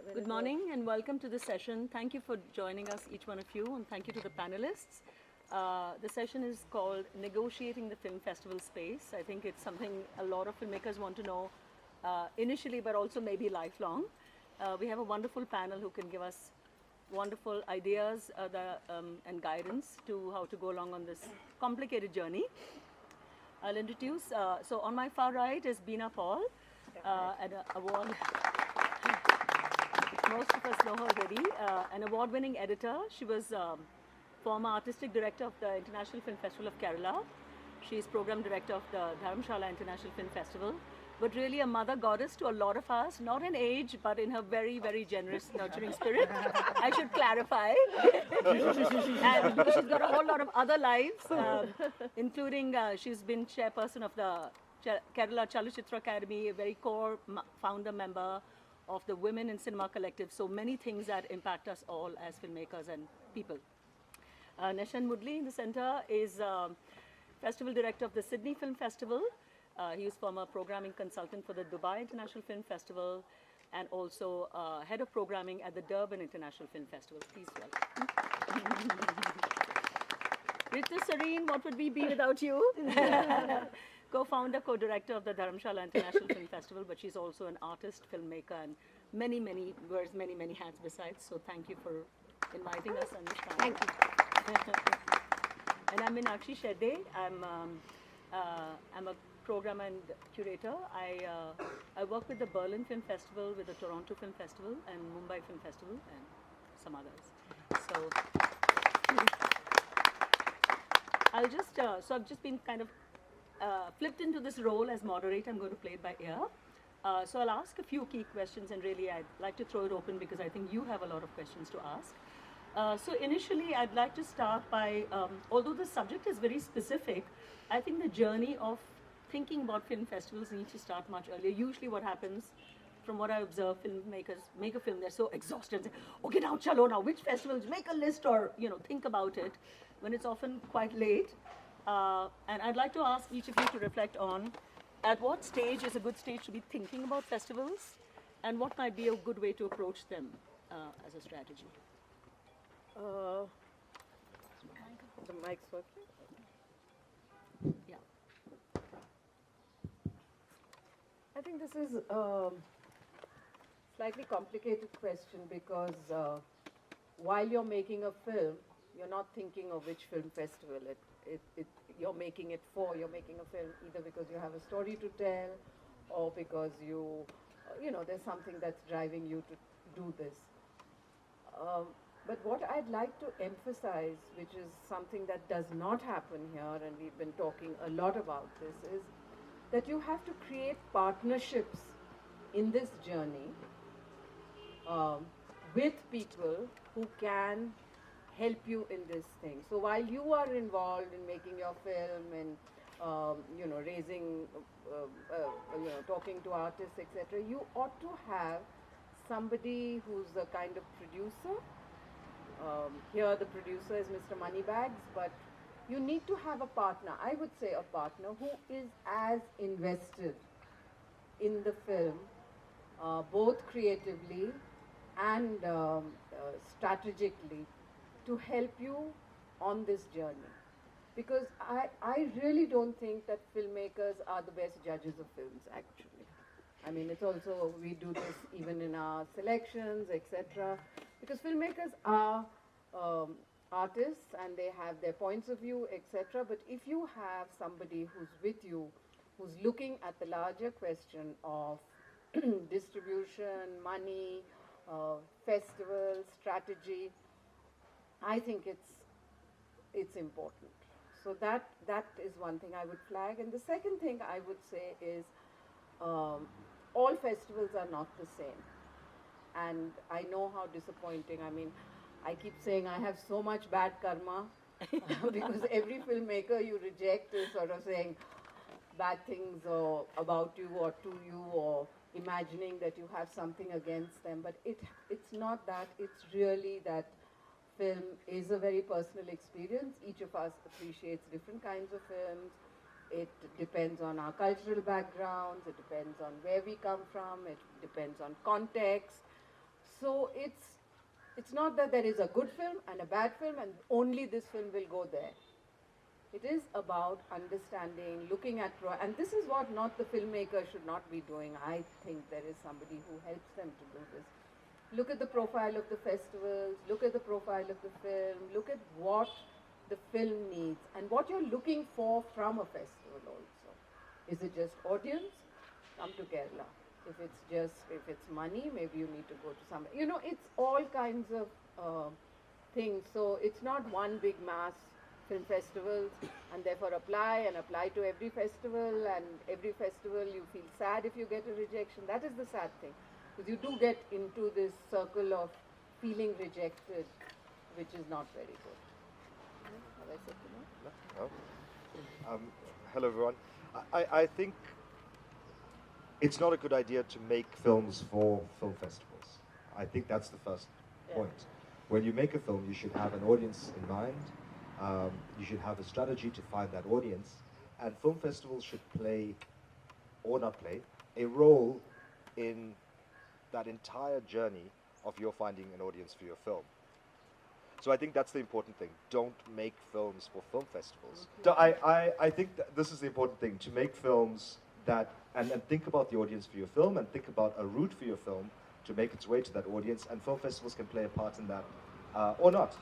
Good morning and welcome to this session. Thank you for joining us, each one of you, and thank you to the panelists. The session is called Negotiating the Film Festival Space. I think it's something a lot of filmmakers want to know initially, but also maybe lifelong. We have a wonderful panel who can give us wonderful ideas and guidance to how to go along on this complicated journey. I'll introduce, so on my far right is Bina Paul, an award, most of us know her already, an award-winning editor. She was former artistic director of the International Film Festival of Kerala. She is program director of the Dharamshala International Film Festival, but really a mother goddess to a lot of us, not in age, but in her very, very generous, nurturing spirit. I should clarify. And because she's got a whole lot of other lives, including she's been chairperson of the Kerala Chalachitra Academy, a very core founder member of the Women in Cinema Collective. So many things that impact us all as filmmakers and people. Nashen Moodley in the center is festival director of the Sydney Film Festival. He was former programming consultant for the Dubai International Film Festival and also head of programming at the Durban International Film Festival. Please welcome. Ritu, Sarin, what would we be without you? Co-founder, co-director of the Dharamshala International Film Festival, but she's also an artist, filmmaker, and many, wears many, many hats besides. So thank you for inviting us on this time. Thank you. And I'm Meenakshi Shedde. I'm a programmer and curator. I work with the Berlin Film Festival, with the Toronto Film Festival, and Mumbai Film Festival, and some others. So I've just been kind of flipped into this role as moderator. I'm going to play it by ear. So I'll ask a few key questions, and really I'd like to throw it open because I think you have a lot of questions to ask. So initially I'd like to start by, although the subject is very specific, I think the journey of thinking about film festivals needs to start much earlier. Usually what happens, from what I observe, filmmakers make a film, they're so exhausted, say, okay, now chalo, now which festivals, make a list or, think about it, when it's often quite late. And I'd like to ask each of you to reflect on at what stage is a good stage to be thinking about festivals, and what might be a good way to approach them as a strategy. The mic's working? Yeah. I think this is a slightly complicated question because while you're making a film, you're not thinking of which film festival you're making it for. You're making a film either because you have a story to tell or because there's something that's driving you to do this. But what I'd like to emphasize, which is something that does not happen here, and we've been talking a lot about this, is that you have to create partnerships in this journey with people who can help you in this thing. So while you are involved in making your film and raising, talking to artists, etc., you ought to have somebody who's a kind of producer. Here the producer is Mr. Moneybags, but you need to have a partner, I would say a partner who is as invested in the film, both creatively and strategically, to help you on this journey. Because I really don't think that filmmakers are the best judges of films, actually. I mean, it's also, we do this even in our selections, etc. Because filmmakers are artists and they have their points of view, etc. But if you have somebody who's with you, who's looking at the larger question of distribution, money, festivals, strategy, I think it's important. So that is one thing I would flag. And the second thing I would say is all festivals are not the same. And I know how disappointing, I mean, I keep saying I have so much bad karma because every filmmaker you reject is sort of saying bad things about you or to you, or imagining that you have something against them. But it's not that. It's really that film is a very personal experience. Each of us appreciates different kinds of films. It depends on our cultural backgrounds. It depends on where we come from. It depends on context. So it's not that there is a good film and a bad film and only this film will go there. It is about understanding, looking at, and this is what not the filmmaker should not be doing. I think there is somebody who helps them to do this. Look at the profile of the festivals, look at the profile of the film, look at what the film needs and what you're looking for from a festival also. Is it just audience? Come to Kerala. If it's money, maybe you need to go to some, it's all kinds of things. So it's not one big mass film festivals and therefore apply to every festival, and every festival you feel sad if you get a rejection. That is the sad thing, because you do get into this circle of feeling rejected, which is not very good. Have I said enough? No. Hello everyone. I think it's not a good idea to make films for film festivals. I think that's the first point. When you make a film, you should have an audience in mind. You should have a strategy to find that audience, and film festivals should play, or not play, a role in that entire journey of your finding an audience for your film. So I think that's the important thing. Don't make films for film festivals. So I think that this is the important thing, to make films that, and think about the audience for your film, and think about a route for your film to make its way to that audience, and film festivals can play a part in that, or not,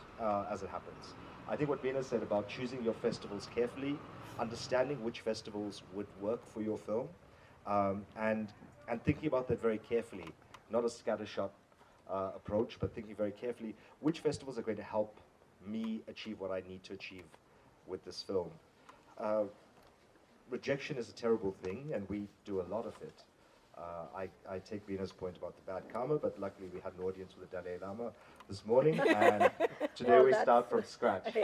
as it happens. I think what Bina said about choosing your festivals carefully, understanding which festivals would work for your film, and thinking about that very carefully, not a scattershot approach, but thinking very carefully which festivals are going to help me achieve what I need to achieve with this film. Rejection is a terrible thing, and we do a lot of it. I take Bina's point about the bad karma, but luckily we had an audience with the Dalai Lama this morning, and today we start from scratch.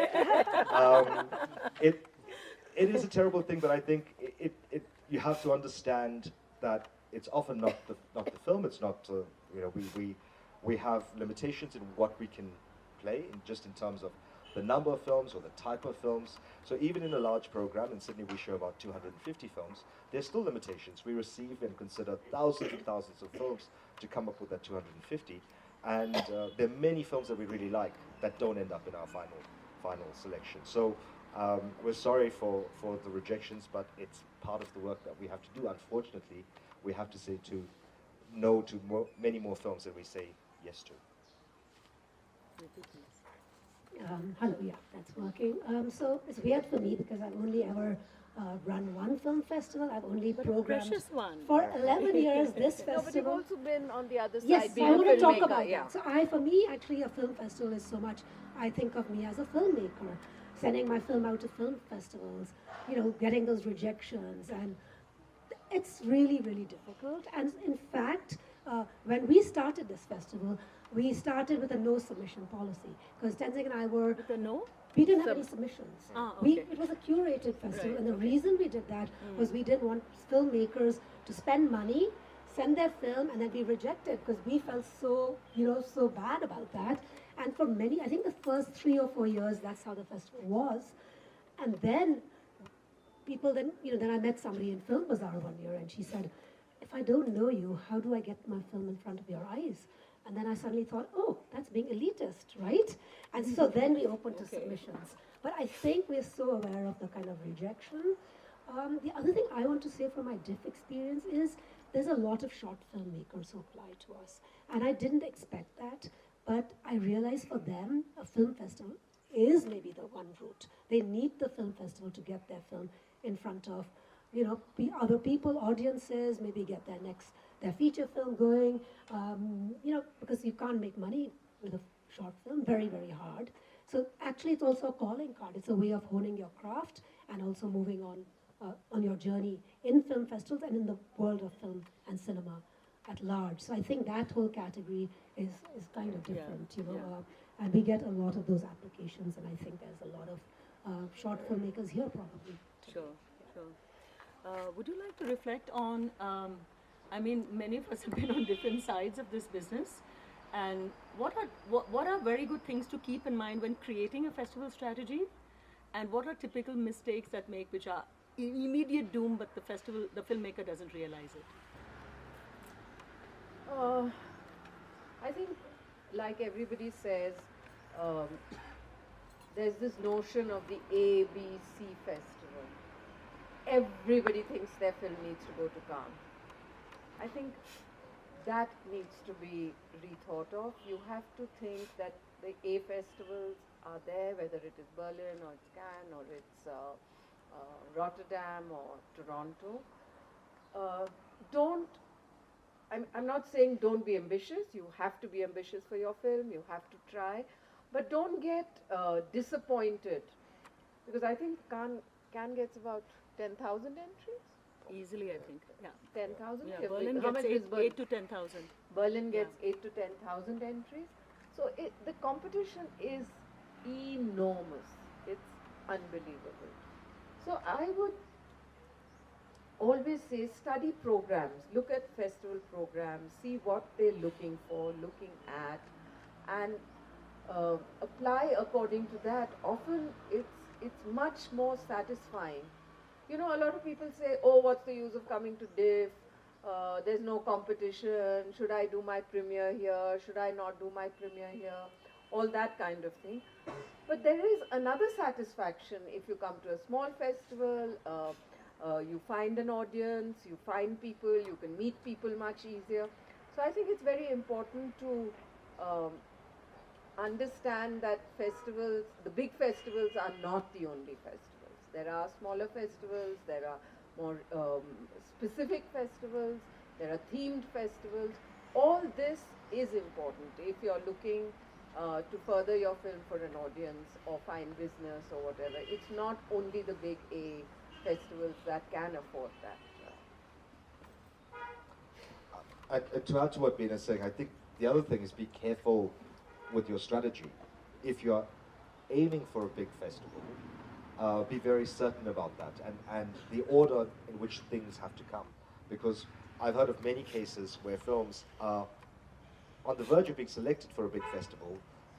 It is a terrible thing, but I think you have to understand that it's often not the film. It's not we have limitations in what we can play, just in terms of the number of films or the type of films. So even in a large program, in Sydney we show about 250 films, there's still limitations. We receive and consider thousands and thousands of films to come up with that 250. And there are many films that we really like that don't end up in our final selection. So we're sorry for the rejections, but it's part of the work that we have to do. Unfortunately, we have to say no to many more films than we say yes to. Hello, yeah, that's working. So it's weird for me because I've only ever run one film festival. I've only programmed for 11 years this festival. No, but you've also been on the other side. Yes, being I want to talk filmmaker, about that. So for me, actually, a film festival is so much, I think of me as a filmmaker, sending my film out to film festivals, getting those rejections, and it's really, really difficult. And in fact, when we started this festival, we started with a no submission policy, because Tenzing and I were... With a no? We didn't have any submissions. Okay. It was a curated festival, Right, and the reason we did that was we didn't want filmmakers to spend money, send their film, and then be rejected, because we felt so bad about that. And for many, I think the first 3 or 4 years, that's how the festival was. And then people then I met somebody in Film Bazaar one year, and she said, if I don't know you, how do I get my film in front of your eyes? And then I suddenly thought, oh, that's being elitist, right? And so then we opened to submissions. But I think we're so aware of the kind of rejection. The other thing I want to say from my Diff experience is there's a lot of short filmmakers who apply to us. And I didn't expect that, but I realized for them, a film festival is maybe the one route. They need the film festival to get their film in front of other people, audiences, maybe get their feature film going, because you can't make money with a short film, very, very hard. So actually it's also a calling card. It's a way of honing your craft and also moving on your journey in film festivals and in the world of film and cinema at large. So I think that whole category is kind of different, and we get a lot of those applications, and I think there's a lot of short filmmakers here probably. Sure. Would you like to reflect on, many of us have been on different sides of this business, and what are very good things to keep in mind when creating a festival strategy, and what are typical mistakes that make which are immediate doom, but the filmmaker doesn't realize it? I think, like everybody says, um, there's this notion of the A, B, C festival. Everybody thinks their film needs to go to Cannes. I think that needs to be rethought of. You have to think that the A festivals are there, whether it is Berlin or it's Cannes or it's Rotterdam or Toronto. Don't, I'm not saying don't be ambitious. You have to be ambitious for your film. You have to try. But don't get disappointed. Because I think Cannes gets about 10,000 entries. Easily, I think. Yeah. 10,000? Yeah, Berlin How gets much is Berlin? 8 to 10,000. Berlin gets 8 to 10,000 entries. So the competition is enormous. It's unbelievable. So I would always say study programs, look at festival programs, see what they're looking for, looking at, and apply according to that. Often it's much more satisfying. You know, a lot of people say, oh, what's the use of coming to Diff? There's no competition. Should I do my premiere here? Should I not do my premiere here? All that kind of thing. But there is another satisfaction if you come to a small festival, you find an audience, you find people, you can meet people much easier. So I think it's very important to understand that festivals, the big festivals are not the only festivals. There are smaller festivals, there are more specific festivals, there are themed festivals. All this is important if you're looking to further your film for an audience or find business or whatever. It's not only the big A festivals that can afford that. And to add to what Bina is saying, I think the other thing is be careful with your strategy. If you're aiming for a big festival, be very certain about that and the order in which things have to come. Because I've heard of many cases where films are on the verge of being selected for a big festival,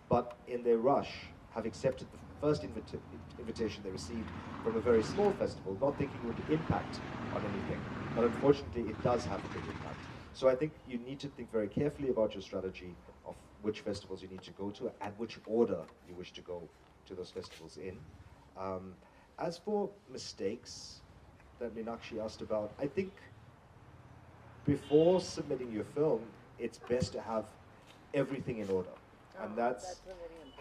but in their rush have accepted the first invitation they received from a very small festival, not thinking it would impact on anything. But unfortunately, it does have a big impact. So I think you need to think very carefully about your strategy of which festivals you need to go to and which order you wish to go to those festivals in. As for mistakes that Meenakshi asked about, I think before submitting your film, it's best to have everything in order. And that's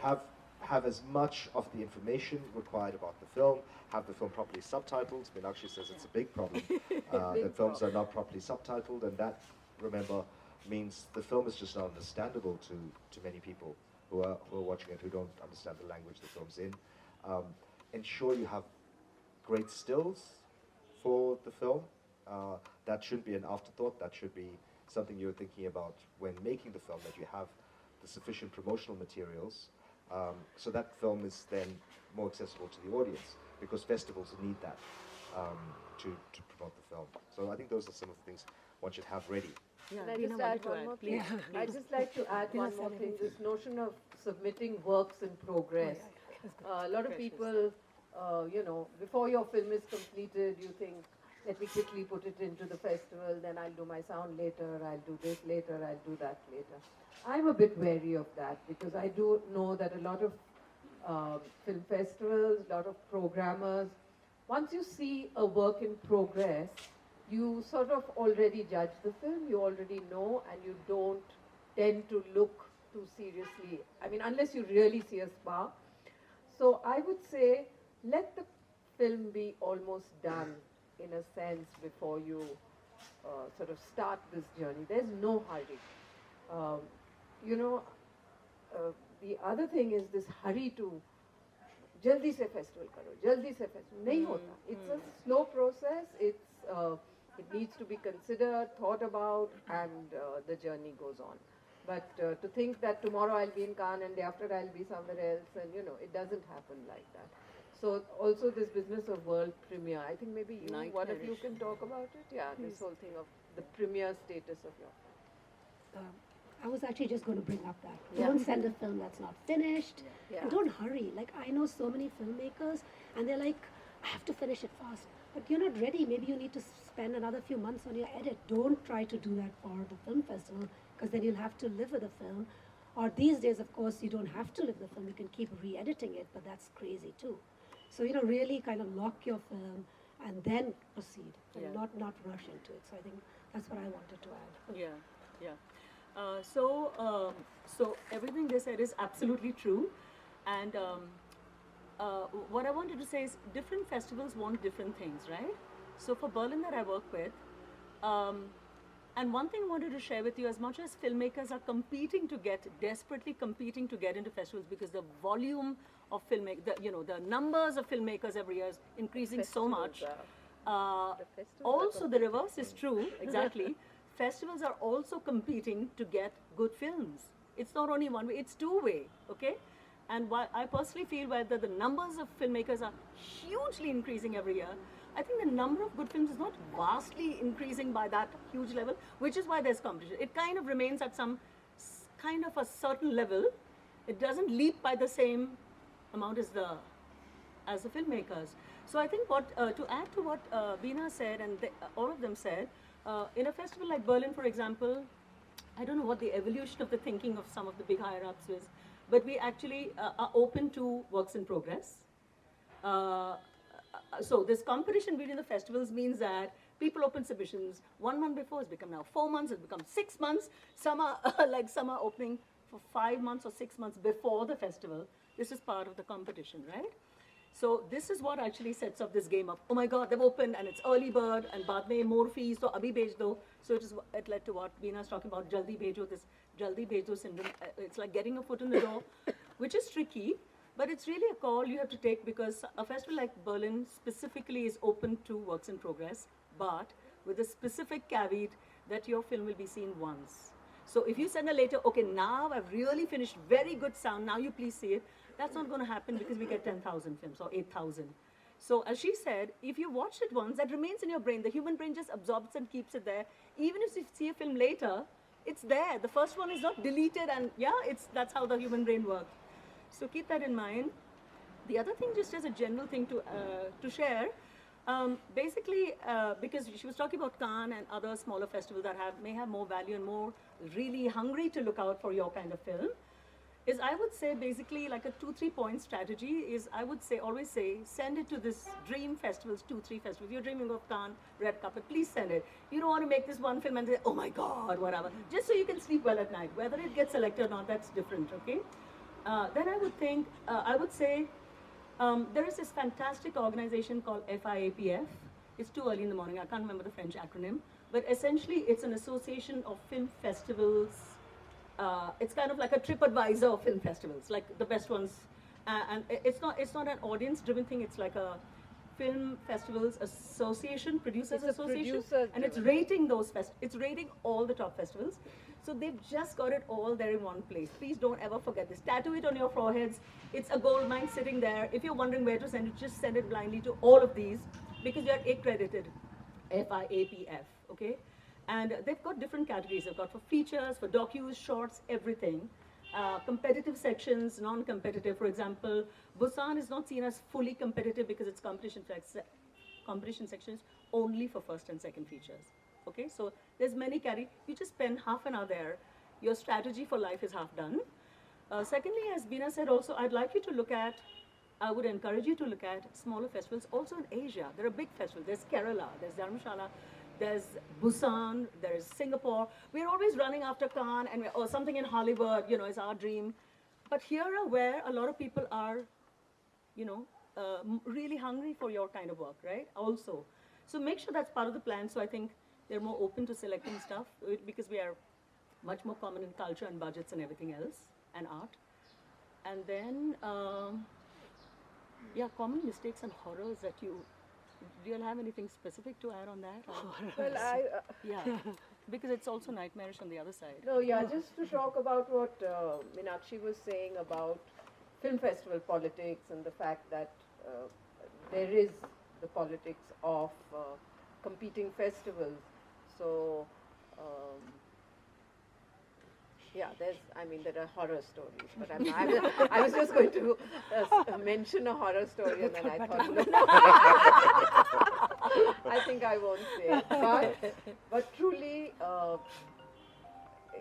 have as much of the information required about the film, have the film properly subtitled. Meenakshi says it's a big problem that films are not properly subtitled, and that, remember, means the film is just not understandable to many people who are watching it who don't understand the language the film's in. Ensure you have great stills for the film. That shouldn't be an afterthought. That should be something you're thinking about when making the film, that you have the sufficient promotional materials so that film is then more accessible to the audience, because festivals need that to promote the film. So I think those are some of the things one should have ready. Yeah, Can I Bina just wanted add to one add, more please. thing? I'd just like to add one more thing, this notion of submitting works in progress. A lot of people, you know, before your film is completed, you think, let me quickly put it into the festival, then I'll do my sound later, I'll do this later, I'll do that later. I'm a bit wary of that, because I do know that a lot of film festivals, a lot of programmers, once you see a work in progress, you sort of already judge the film, you already know, and you don't tend to look too seriously. I mean, unless you really see a spark. So I would say, let the film be almost done, in a sense, before you sort of start this journey. There's no hurry. You know, the other thing is this hurry to jaldi se festival karo, jaldi se festival. Nahi hota. It's a slow process. It needs to be considered, thought about, and the journey goes on. But to think that tomorrow I'll be in Cannes and day after I'll be somewhere else, and you know, it doesn't happen like that. So also this business of world premiere, I think maybe you, one of you can talk about it. Yeah, this whole thing of the premiere status of your film. I was actually just going to bring up that. Don't send a film that's not finished. And don't hurry. Like, I know so many filmmakers, and they're like, I have to finish it fast. But you're not ready. Maybe you need to spend another few months on your edit. Don't try to do that for the film festival. because then you'll have to live with the film. Or these days, of course, you don't have to live with the film. You can keep re-editing it, but that's crazy too. So, really kind of lock your film and then proceed and not rush into it. So I think that's what I wanted to add. So everything they said is absolutely true, and what I wanted to say is different festivals want different things, right? So for Berlin that I work with, and one thing I wanted to share with you, as much as filmmakers are desperately competing to get into festivals because the volume of the numbers of filmmakers every year is increasing so much. Also, the reverse is true, exactly. Festivals are also competing to get good films. It's not only one way, it's two-way, okay? And while I personally feel that the numbers of filmmakers are hugely increasing every year, I think the number of good films is not vastly increasing by that huge level, which is why there's competition. It kind of remains at some kind of a certain level. It doesn't leap by the same amount as the filmmakers. So I think to add to what Bina said and all of them said, in a festival like Berlin, for example, I don't know what the evolution of the thinking of some of the big higher-ups is, but we actually are open to works in progress. So this competition between the festivals means that people open submissions 1 month before, it's become now 4 months, it's become 6 months. Some are opening for 5 months or 6 months before the festival. This is part of the competition, right? So this is what actually sets up this game of, oh my God, they've opened and it's early bird and baad mein more fees, so abhi bhej do. So it led to what Bina's talking about, jaldi bhejo, this jaldi bhejo syndrome. It's like getting a foot in the door, which is tricky, but it's really a call you have to take because a festival like Berlin specifically is open to works in progress, but with a specific caveat that your film will be seen once. So if you send a letter, okay, now I've really finished very good sound, now you please see it, that's not going to happen because we get 10,000 films or 8,000. So as she said, if you watched it once, that remains in your brain. The human brain just absorbs and keeps it there. Even if you see a film later, it's there. The first one is not deleted and that's how the human brain works. So keep that in mind. The other thing, just as a general thing to share, basically, because she was talking about Cannes and other smaller festivals that may have more value and more really hungry to look out for your kind of film, is I would say basically like a 2-3 point strategy is I would say, always say, send it to this dream festivals, 2-3 festivals. You're dreaming of Cannes, Red Carpet, please send it. You don't want to make this one film and say, oh my God, whatever. Just so you can sleep well at night. Whether it gets selected or not, that's different, okay? Then I would say, there is this fantastic organization called FIAPF. It's too early in the morning, I can't remember the French acronym. But essentially, it's an association of film festivals. It's kind of like a TripAdvisor of film festivals, like the best ones. And it's not an audience-driven thing. It's like a film festivals association, producers association, and it's rating those it's rating all the top festivals. So they've just got it all there in one place. Please don't ever forget this. Tattoo it on your foreheads. It's a gold mine sitting there. If you're wondering where to send it, just send it blindly to all of these because they're accredited, FIAPF. Okay. And they've got different categories. They've got for features, for docus, shorts, everything. Competitive sections, non-competitive. For example, Busan is not seen as fully competitive because its competition sections only for first and second features. Okay, so there's many you just spend half an hour there. Your strategy for life is half done. Secondly, as Bina said also, I would encourage you to look at smaller festivals also in Asia. There are big festivals. There's Kerala, there's Dharamshala, there's Busan, there's Singapore. We're always running after Cannes or something in Hollywood, is our dream. But here are where a lot of people are, really hungry for your kind of work, right? Also. So make sure that's part of the plan. So I think they're more open to selecting stuff because we are much more common in culture and budgets and everything else, and art. And then, common mistakes and horrors that do you have anything specific to add on that? Well, because it's also nightmarish on the other side. No, just to talk about what Meenakshi was saying about film festival politics and the fact that there is the politics of competing festivals. So, there are horror stories, but I was just going to mention a horror story and then I thought, no. I think I won't say it. But truly,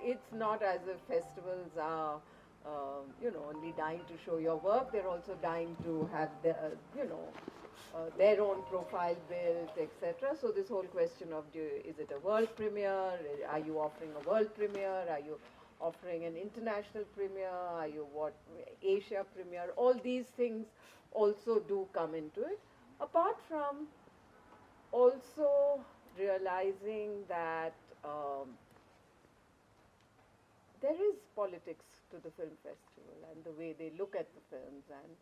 it's not as if festivals are, only dying to show your work. They're also dying to have their own profile built, etc. So this whole question of is it a world premiere? Are you offering a world premiere? Are you offering an international premiere? Are you Asia premiere? All these things also do come into it. Apart from also realizing that there is politics to the film festival and the way they look at the films, and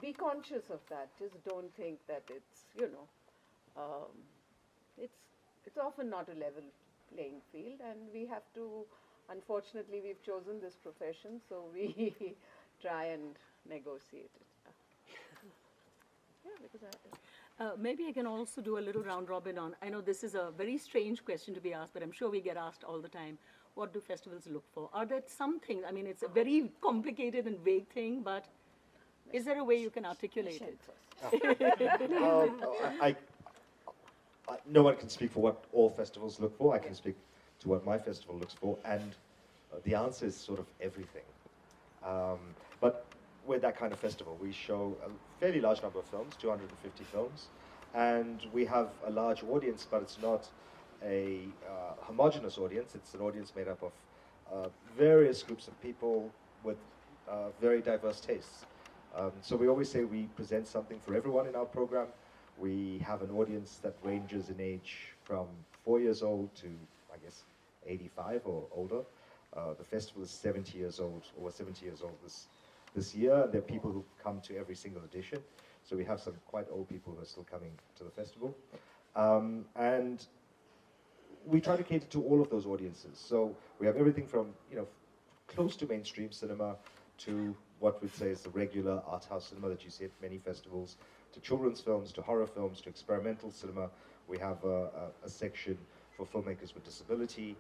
be conscious of that. Just don't think that it's it's often not a level playing field, and we have to. Unfortunately, we've chosen this profession, so we try and negotiate it. Yeah, because Maybe I can also do a little round robin on. I know this is a very strange question to be asked, but I'm sure we get asked all the time. What do festivals look for? Are there some things? I mean, it's a very complicated and vague thing, but is there a way you can articulate it? No one can speak for what all festivals look for. I can speak to what my festival looks for, and the answer is sort of everything. But we're that kind of festival. We show a fairly large number of films, 250 films, and we have a large audience, but it's not a homogenous audience. It's an audience made up of various groups of people with very diverse tastes. So we always say we present something for everyone in our program. We have an audience that ranges in age from 4 years old to, I guess, 85 or older. The festival is 70 years old, or 70 years old this year. There are people who come to every single edition. So we have some quite old people who are still coming to the festival. And we try to cater to all of those audiences. So we have everything from, close to mainstream cinema to what we'd say is the regular art house cinema that you see at many festivals, to children's films, to horror films, to experimental cinema. We have a section for filmmakers with disability,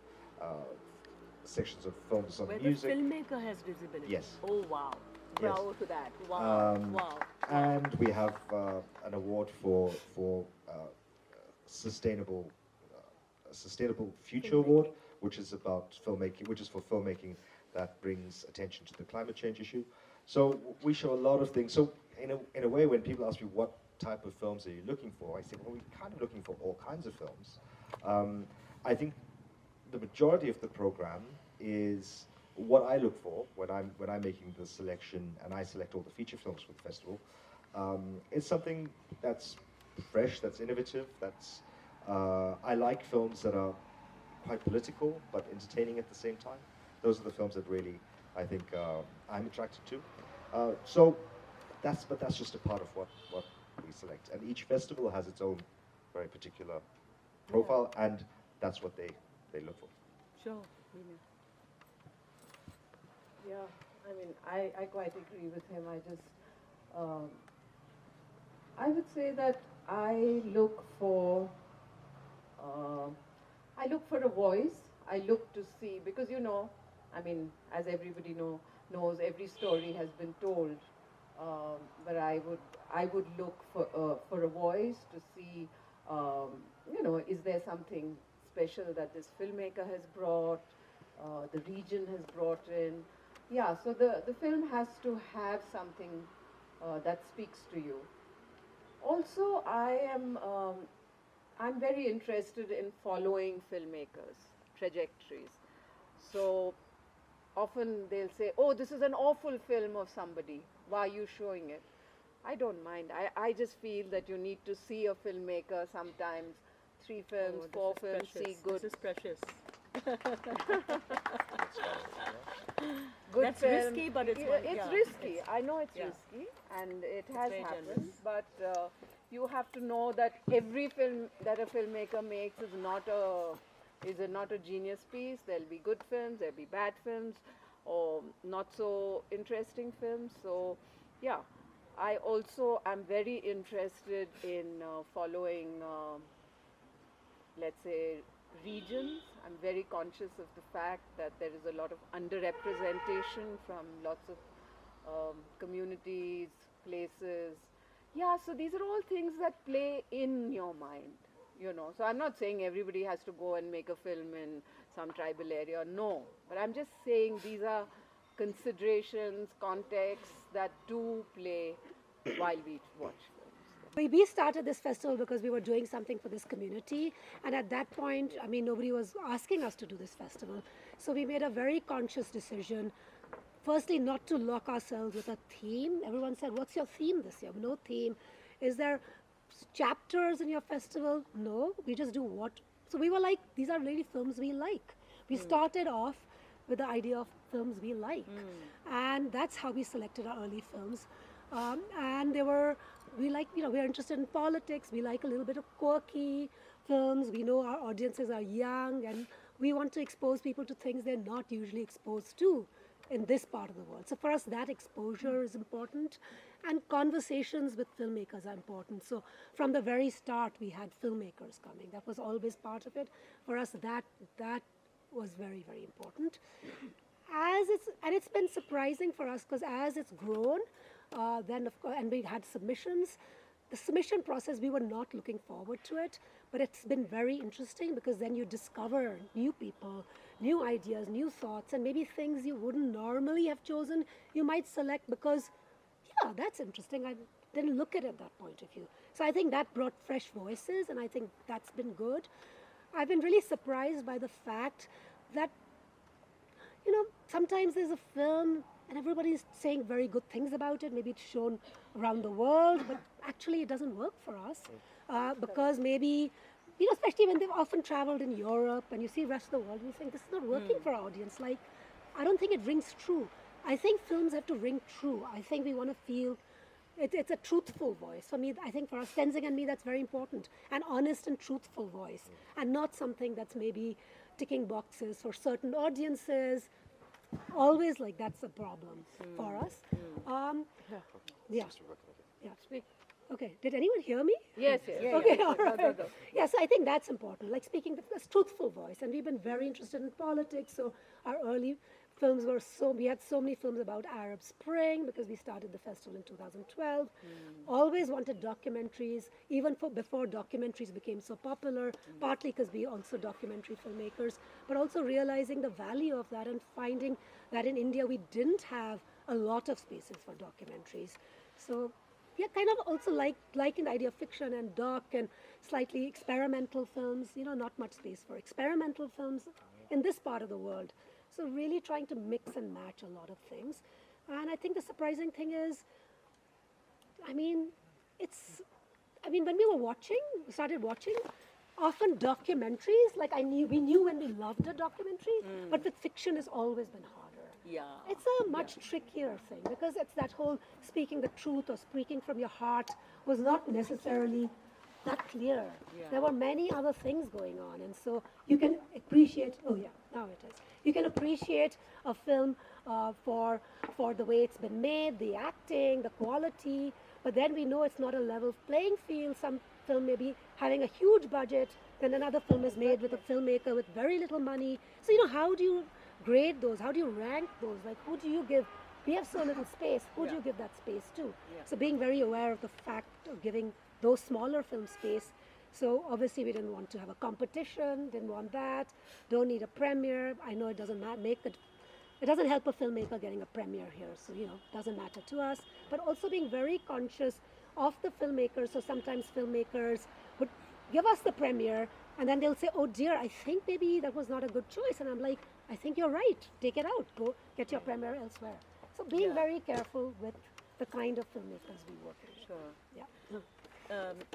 sections of films on Where music. the filmmaker has disability. Yes. Oh, wow. Yes. Bravo to that. Wow. Wow. And we have an award for sustainable future award, which is about filmmaking, which is for filmmaking that brings attention to the climate change issue. So we show a lot of things. So in a way, when people ask me what type of films are you looking for, I say, well, we're kind of looking for all kinds of films. I think the majority of the program is what I look for when I'm making the selection, and I select all the feature films for the festival. It's something that's fresh, that's innovative, that's I like films that are quite political but entertaining at the same time. Those are the films that really I think I'm attracted to. So that's just a part of what we select, and each festival has its own very particular profile, and that's what they look for. Sure. Yeah, I mean, I quite agree with him. I would say that I look for a voice. I look to see, because I mean, as everybody knows, every story has been told. But I would look for a voice to see, is there something special that this filmmaker has brought, the region has brought in. Yeah, so the film has to have something that speaks to you. Also, I'm very interested in following filmmakers' trajectories. So often they'll say, oh, this is an awful film of somebody. Why are you showing it? I don't mind. I just feel that you need to see a filmmaker sometimes, 3 films, 4 films, see good. This is precious. Good That's film. risky, but it's risky. I know it's risky, and it has happened. But you have to know that every film that a filmmaker makes is not a genius piece. There'll be good films, there'll be bad films, or not so interesting films. So, yeah, I also am very interested in following, let's say, regions. I'm very conscious of the fact that there is a lot of underrepresentation from lots of communities, places. Yeah, so these are all things that play in your mind, So I'm not saying everybody has to go and make a film in some tribal area. No, but I'm just saying these are considerations, contexts that do play while we watch films. We started this festival because we were doing something for this community, and at that point, I mean, nobody was asking us to do this festival. So we made a very conscious decision, firstly, not to lock ourselves with a theme. Everyone said, what's your theme this year? No theme. Is there chapters in your festival? No, we just do what. So we were like, these are really films we like. We started off with the idea of films we like, and that's how we selected our early films. And they were, we like, we're interested in politics, we like a little bit of quirky films, we know our audiences are young, and we want to expose people to things they're not usually exposed to in this part of the world. So for us, that exposure is important, and conversations with filmmakers are important. So from the very start, we had filmmakers coming. That was always part of it. For us, that was very, very important. And it's been surprising for us, because as it's grown, then of course, and we had submissions. The submission process, we were not looking forward to it, but it's been very interesting, because then you discover new people, new ideas, new thoughts, and maybe things you wouldn't normally have chosen, you might select because, yeah, that's interesting. I didn't look at it that point of view. So I think that brought fresh voices, and I think that's been good. I've been really surprised by the fact that, sometimes there's a film and everybody's saying very good things about it. Maybe it's shown around the world, but actually it doesn't work for us because maybe, especially when they've often traveled in Europe and you see the rest of the world, and you think this is not working for our audience. Like, I don't think it rings true. I think films have to ring true. I think we want to feel it's a truthful voice. For me, I think for us, Tenzing and me, that's very important. An honest and truthful voice, and not something that's maybe ticking boxes for certain audiences. Always like that's a problem for us. Yeah. Okay. Did anyone hear me? Yes, yes. Okay, yes, all right. no. Yes, I think that's important. Like speaking this truthful voice, and we've been very interested in politics. So our early films were we had so many films about Arab Spring because we started the festival in 2012. Always wanted documentaries, even before documentaries became so popular, partly because we also documentary filmmakers, but also realizing the value of that and finding that in India we didn't have a lot of spaces for documentaries. So yeah, kind of also liking the idea of fiction and doc and slightly experimental films, not much space for experimental films in this part of the world. So really trying to mix and match a lot of things. And I think the surprising thing is, when we started watching, often documentaries, like we knew when we loved a documentary, but with fiction has always been harder. Yeah. It's a much trickier thing because it's that whole speaking the truth or speaking from your heart was not necessarily that clear. Yeah. There were many other things going on, and so you can appreciate, now it is. You can appreciate a film for the way it's been made, the acting, the quality, but then we know it's not a level playing field. Some film may be having a huge budget, then another film is made with a filmmaker with very little money. So, how do you grade those? How do you rank those? Like, who do you give? We have so little space. Who do you give that space to? Yeah. So being very aware of the fact of giving those smaller films space. So obviously we didn't want to have a competition, didn't want that, don't need a premiere. I know it doesn't it doesn't help a filmmaker getting a premiere here, so doesn't matter to us. But also being very conscious of the filmmakers. So sometimes filmmakers would give us the premiere and then they'll say, oh dear, I think maybe that was not a good choice. And I'm like, I think you're right, take it out, go get your premiere elsewhere. So being very careful with the kind of filmmakers we work with. Sure. Yeah.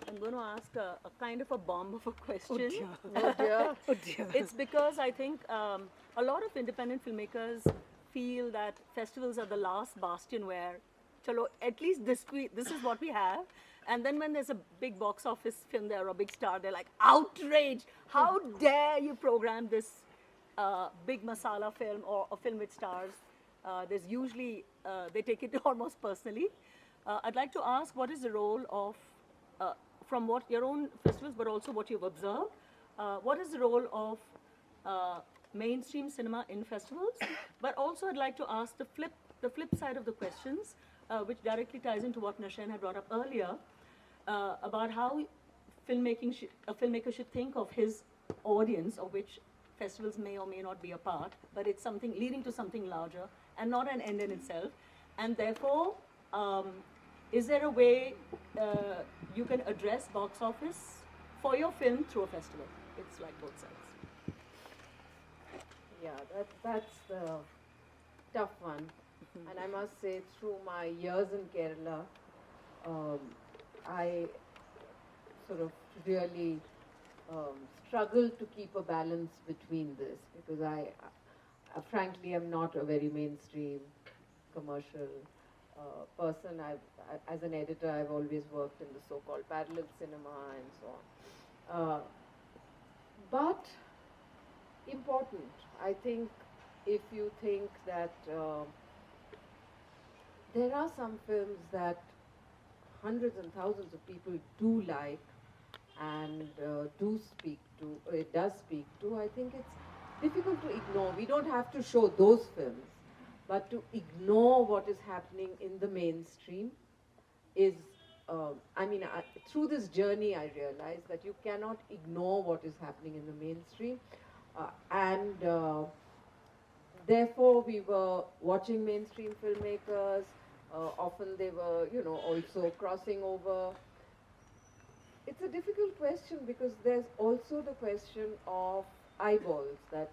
I'm going to ask a kind of a bomb of a question. Oh dear. Oh dear. It's because I think a lot of independent filmmakers feel that festivals are the last bastion where, chalo, at least this is what we have. And then when there's a big box office film there or a big star, they're like, outrage! How dare you program this big masala film or a film with stars? There's usually, they take it almost personally. I'd like to ask, what is the role of, from what your own festivals, but also what you've observed, what is the role of mainstream cinema in festivals? But also I'd like to ask the flip side of the questions, which directly ties into what Nashen had brought up earlier, about how a filmmaker should think of his audience, of which festivals may or may not be a part, but it's something leading to something larger and not an end in itself. And therefore, is there a way you can address box office for your film through a festival? It's like both sides. Yeah, that's the tough one. And I must say, through my years in Kerala, I sort of really struggle to keep a balance between this, because I frankly am not a very mainstream commercial person. As an editor, I've always worked in the so-called parallel cinema and so on. But important, I think, if you think that there are some films that hundreds and thousands of people do like and it does speak to, I think it's difficult to ignore. We don't have to show those films, but to ignore what is happening in the mainstream is, through this journey I realized that you cannot ignore what is happening in the mainstream. Therefore, we were watching mainstream filmmakers. Often they were, also crossing over. It's a difficult question because there's also the question of eyeballs that,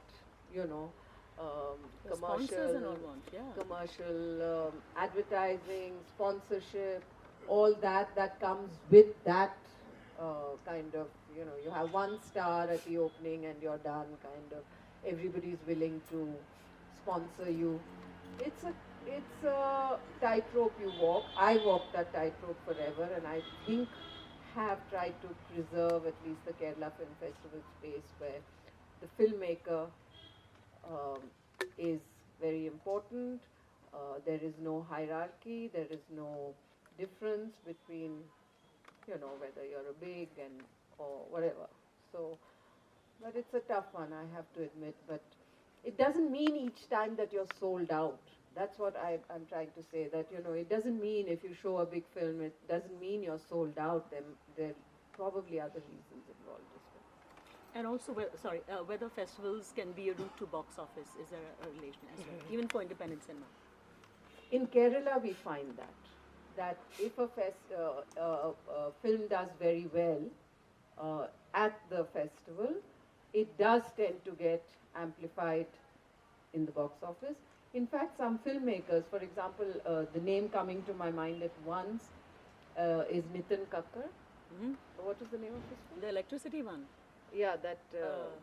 Sponsors and all want, yeah. commercial advertising, sponsorship, all that comes with that kind of, you have one star at the opening and you're done, kind of. Everybody's willing to sponsor you. It's a tightrope you walk. I walked that tightrope forever, and I think have tried to preserve at least the Kerala Film Festival space where the filmmaker is very important. There is no hierarchy. There is no difference between, whether you're a big or whatever. So, but it's a tough one, I have to admit. But it doesn't mean each time that you're sold out. That's what I'm trying to say, that, it doesn't mean if you show a big film, it doesn't mean you're sold out. There are probably other reasons involved as well. And also, whether festivals can be a route to box office, is there a relation as well, even for independent cinema? In Kerala, we find that if a film does very well at the festival, it does tend to get amplified in the box office. In fact, some filmmakers, for example, the name coming to my mind at once is Nitin Kakkar. Mm-hmm. What is the name of this film? The electricity one. Yeah, that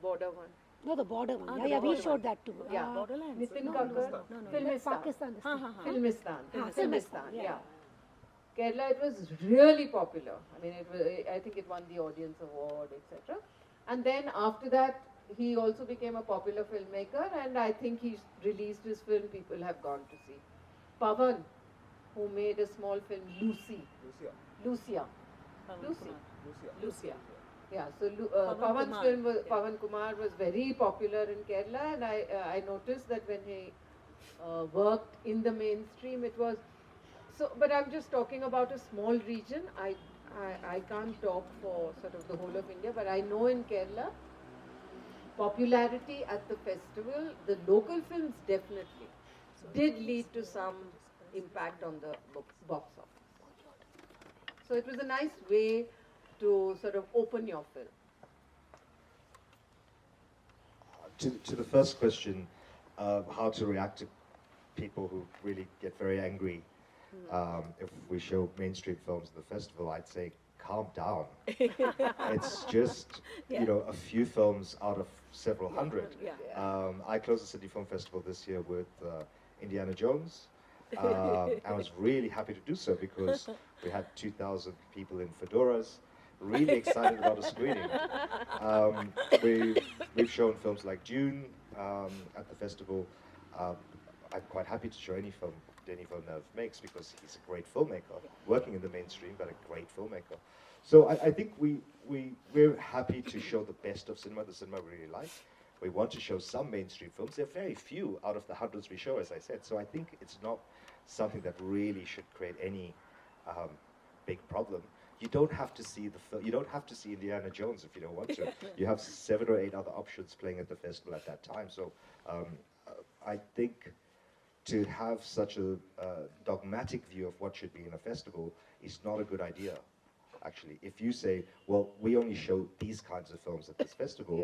border one. No, the border one. The we border showed one. that too. Yeah, Borderlands. Nitin No, Kakkar, no. Filmistan. Pakistan. Filmistan, yeah. Kerala, it was really popular. I think it won the audience award, etc. And then after that, he also became a popular filmmaker, and I think he's released his film people have gone to see. Pavan, who made a small film, Lucia. Yeah, so Pavan's film, Pavan Kumar, was very popular in Kerala, and I noticed that when he worked in the mainstream, it was so. But I'm just talking about a small region. I can't talk for sort of the whole of India, but I know in Kerala, popularity at the festival, the local films definitely did lead to some impact on the box office. So it was a nice way to sort of open your film. To the first question, how to react to people who really get very angry if we show mainstream films at the festival, I'd say calm down. It's just, a few films out of several hundred. Yeah. I closed the Sydney Film Festival this year with Indiana Jones. I was really happy to do so because we had 2,000 people in fedoras, really excited about a screening. We've shown films like Dune at the festival. I'm quite happy to show any film Denis Villeneuve makes because he's a great filmmaker, working in the mainstream, but a great filmmaker. So I think we're happy to show the best of cinema, the cinema we really like. We want to show some mainstream films. There are very few out of the hundreds we show, as I said. So I think it's not something that really should create any big problem. you don't have to see the film. You don't have to see Indiana Jones if you don't want to. You have 7 or 8 other options playing at the festival at that time. So I think to have such a dogmatic view of what should be in a festival is not a good idea. Actually, if you say, well, we only show these kinds of films at this festival,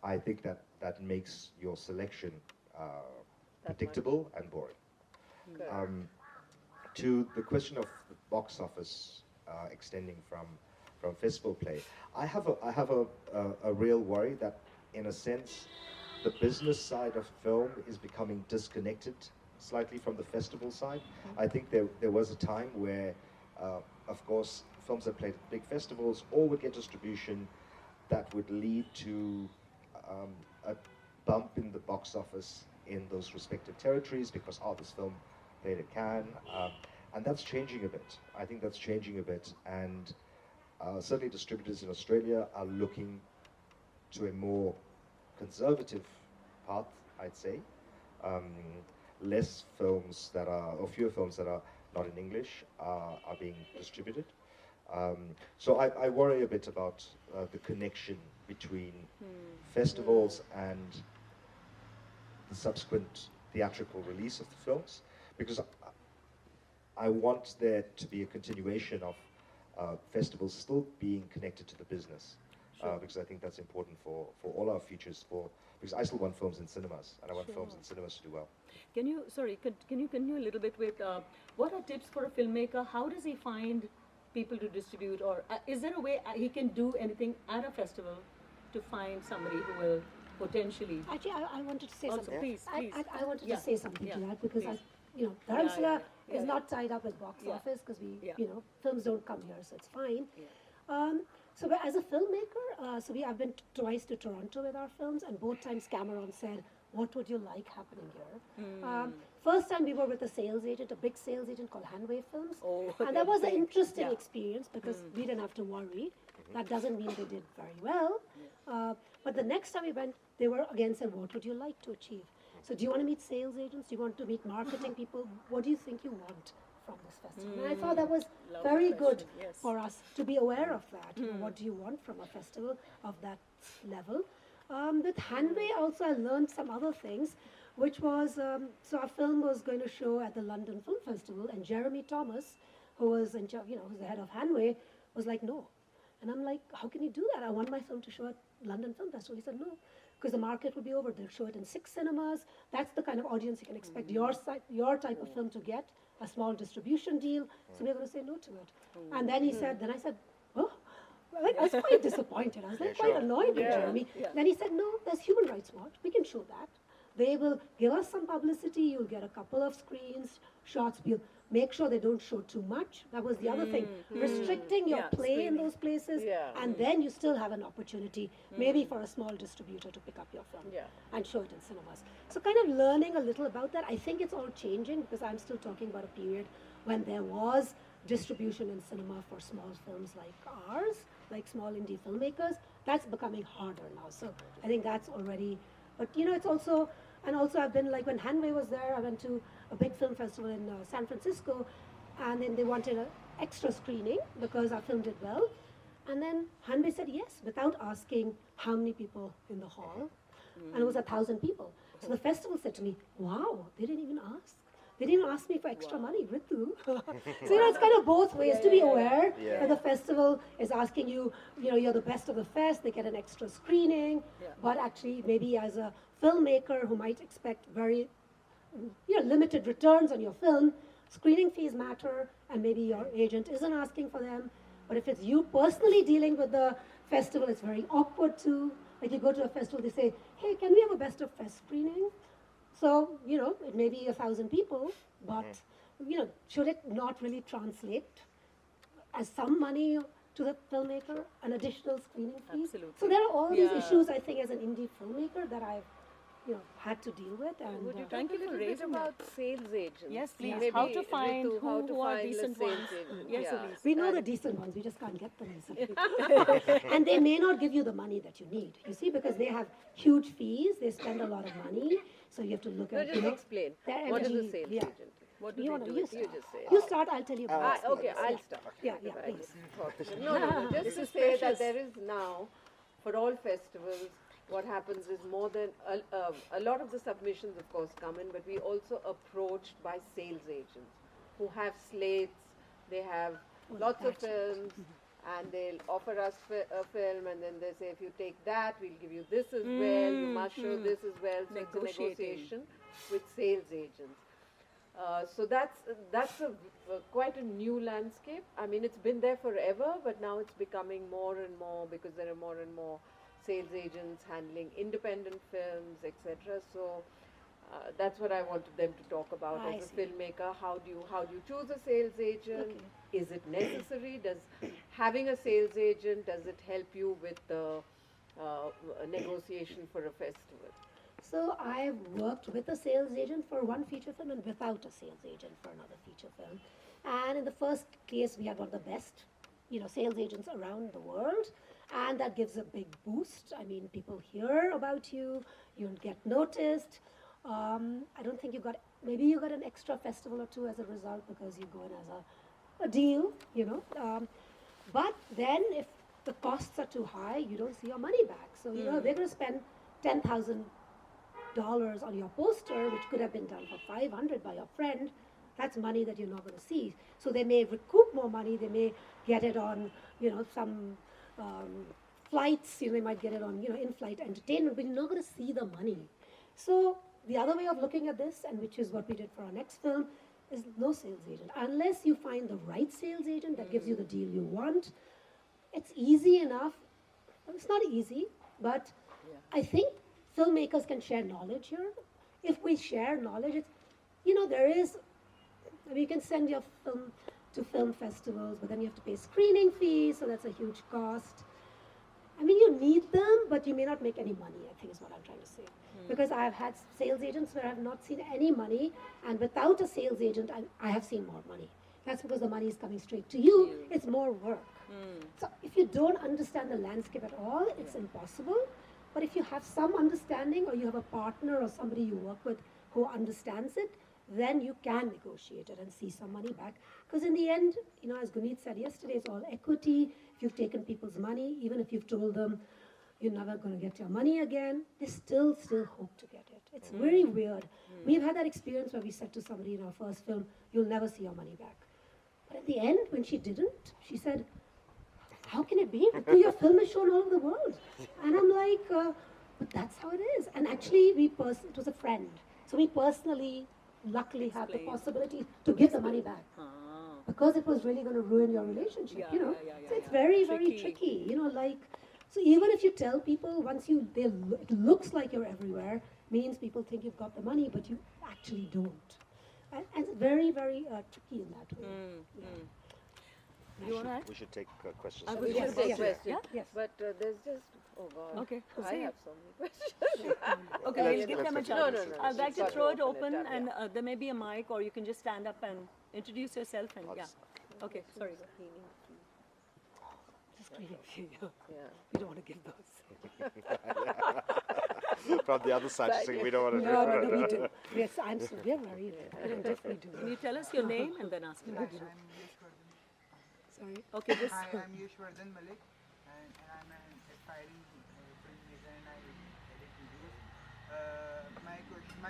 I think that makes your selection predictable and boring. To the question of the box office extending from festival play, I have a real worry that, in a sense, the business side of film is becoming disconnected slightly from the festival side. I think there was a time where, of course, films that played at big festivals all would get distribution that would lead to a bump in the box office in those respective territories because, this film played at Cannes. And that's changing a bit. I think that's changing a bit. And certainly distributors in Australia are looking to a more conservative path, I'd say. Less films that are, or fewer films that are not in English are being distributed. So I worry a bit about the connection between festivals and the subsequent theatrical release of the films, because I want there to be a continuation of festivals still being connected to the business, because I think that's important for all our futures. Because I still want films in cinemas, and I want films in cinemas to do well. Can you continue a little bit with what are tips for a filmmaker? How does he find people to distribute, or is there a way he can do anything at a festival to find somebody who will potentially? Actually, I wanted to say Also, something. please. I wanted to say something to that because please. Dharamsala is not tied up with box office because films don't come here, so it's fine. So but as a filmmaker, I've been twice to Toronto with our films, and both times Cameron said, "What would you like happening here?" First time we were with a sales agent, a big sales agent called Hanway Films, and that was an interesting experience because we didn't have to worry. That doesn't mean they did very well, but the next time we went, they were again said, "What would you like to achieve?" So do you want to meet sales agents? Do you want to meet marketing people? What do you think you want from this festival? And I thought that was very good for us to be aware of that. What do you want from a festival of that level? With Hanway also I learned some other things, which was, so our film was going to show at the London Film Festival, and Jeremy Thomas, who was in charge, who's the head of Hanway, was like, no. And I'm like, how can you do that? I want my film to show at London Film Festival. He said, no, because the market will be over. They'll show it in 6 cinemas. That's the kind of audience you can expect your type of film to get, a small distribution deal. So we're going to say no to it. And then he said, then I said, oh, well, I was quite disappointed. I was like quite annoyed with Jeremy. Then he said, no, there's Human Rights Watch. We can show that. They will give us some publicity. You'll get a couple of screens, shots. We'll make sure they don't show too much. That was the other thing. Restricting your play in those places. And then you still have an opportunity, maybe for a small distributor to pick up your film and show it in cinemas. So kind of learning a little about that. I think it's all changing because I'm still talking about a period when there was distribution in cinema for small films like ours, like small indie filmmakers. That's becoming harder now. So I think that's already, but it's also, and also I've been like when Hanway was there, I went to a big film festival in San Francisco, and then they wanted an extra screening because our film did well. And then Hanway said yes, without asking how many people in the hall. And it was 1,000 people. So the festival said to me, wow, they didn't even ask. They didn't ask me for extra money, Ritu. So, it's kind of both ways to be aware that the festival is asking you, you're the best of the fest, they get an extra screening, but actually maybe as a filmmaker who might expect very, limited returns on your film, screening fees matter, and maybe your agent isn't asking for them. But if it's you personally dealing with the festival, it's very awkward too. Like you go to a festival, they say, hey, can we have a best of fest screening? So, it may be 1,000 people, but, should it not really translate as some money to the filmmaker, an additional screening fee? Absolutely. So there are all these issues, I think, as an indie filmmaker that I've, had to deal with. And would you thank you for raising about sales agents? Yes, please. Maybe How to find Ritu, who are find the decent sales ones? agent. Yes, please. we know the decent ones, we just can't get them easily. And they may not give you the money that you need, you see, because they have huge fees, they spend a lot of money, so you have to look at, Just explain. their What is energy. a sales agent? What do You they wanna do? you exactly? start. just say. You start. I'll tell you about it. Okay, I'll start. Yeah, yeah, I please. thought- No, just This to is say precious. that there is now, for all festivals, what happens is more than a lot of the submissions, of course, come in, but we also approached by sales agents who have slates, they have lots of that's it. films, and they'll offer us a film, and then they say, if you take that, we'll give you this as well, you must show this as well. So it's a Negotiating. negotiation with sales agents. So that's quite a new landscape. I mean, it's been there forever, but now it's becoming more and more because there are more and more sales agents handling independent films, etc. So that's what I wanted them to talk about I as a see. filmmaker. How do you choose a sales agent? Okay. Is it necessary? Does having a sales agent, does it help you with the negotiation for a festival? So I've worked with a sales agent for one feature film and without a sales agent for another feature film. And in the first case, we had one of the best, sales agents around the world, and that gives a big boost. I mean, people hear about you, you get noticed. I don't think maybe you got an extra festival or two as a result because you go in as a deal, but then if the costs are too high, you don't see your money back. So, they're going to spend $10,000 on your poster, which could have been done for 500 by your friend. That's money that you're not going to see. So they may recoup more money. They may get it on, some flights. They might get it on, in-flight entertainment, but you're not going to see the money. So the other way of looking at this, and which is what we did for our next film, is no sales agent. Unless you find the right sales agent that gives you the deal you want, it's easy enough. Well, it's not easy, but I think filmmakers can share knowledge here. If we share knowledge, it's, you can send your film to film festivals, but then you have to pay screening fees, so that's a huge cost. I mean, you need them, but you may not make any money, I think is what I'm trying to say. Because I've had sales agents where I've not seen any money, and without a sales agent, I have seen more money. That's because the money is coming straight to you. It's more work. So if you don't understand the landscape at all, it's impossible. But if you have some understanding, or you have a partner or somebody you work with who understands it, then you can negotiate it and see some money back. Because in the end, as Guneet said yesterday, it's all equity. If you've taken people's money, even if you've told them you're never going to get your money again, they still hope to get it. It's very weird. We've had that experience where we said to somebody in our first film, you'll never see your money back. But at the end, when she didn't, she said, how can it be? Your film is shown all over the world. And I'm like, but that's how it is. And actually, it was a friend. So we personally, luckily, have the possibility to give the money back. Because it was really going to ruin your relationship, So it's very, very tricky, so even if you tell people, it looks like you're everywhere, means people think you've got the money, but you actually don't. And it's very, very tricky in that way. You want to add? We should take questions. I from was the just audience. Take questions. Yes. But there's just, oh God. Okay. I Say have it. so many questions. Okay, Let's- we'll give them a let's chance. No. I'd like to Sorry, throw it open open, it up, and there may be a mic, or you can just stand up and introduce yourself. And yeah. Okay, sorry. Yeah. We don't want to give those. From the other side, she's saying we don't want to do No, it. we do. Yes, we're very, Diff, we do. Can you tell us your name and then ask your question? Sorry. Okay, this. Hi, I'm Yashwardhan Malik, and I'm an aspiring filmmaker, and I edit videos. My question,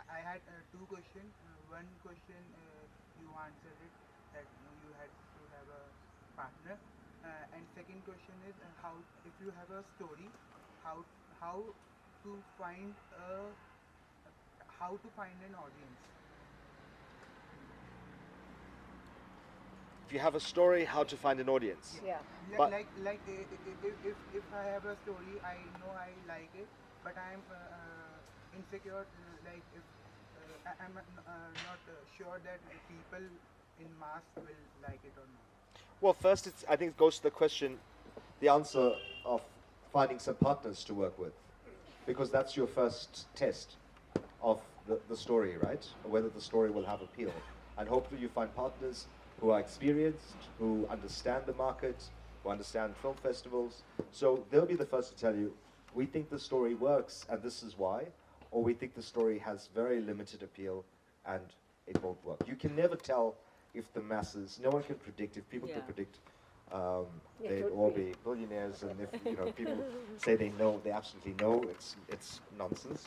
I had two questions. One question you answered it that you had to have a partner, and second question is how if you have a story, how to find an audience. If you have a story, how to find an audience. Yeah. But- If I have a story, I know I like it, but I'm insecure. Like if I'm not sure that people in mass will like it or not. Well, first, I think it goes to the question, the answer of finding some partners to work with, because that's your first test of the story, right? Whether the story will have appeal. And hopefully you find partners who are experienced, who understand the market, who understand film festivals. So they'll be the first to tell you, we think the story works and this is why. or we think the story has very limited appeal and it won't work. You can never tell if the masses, no one can predict. If people could predict, they'd all be billionaires, and if people say they know, they absolutely know, it's nonsense.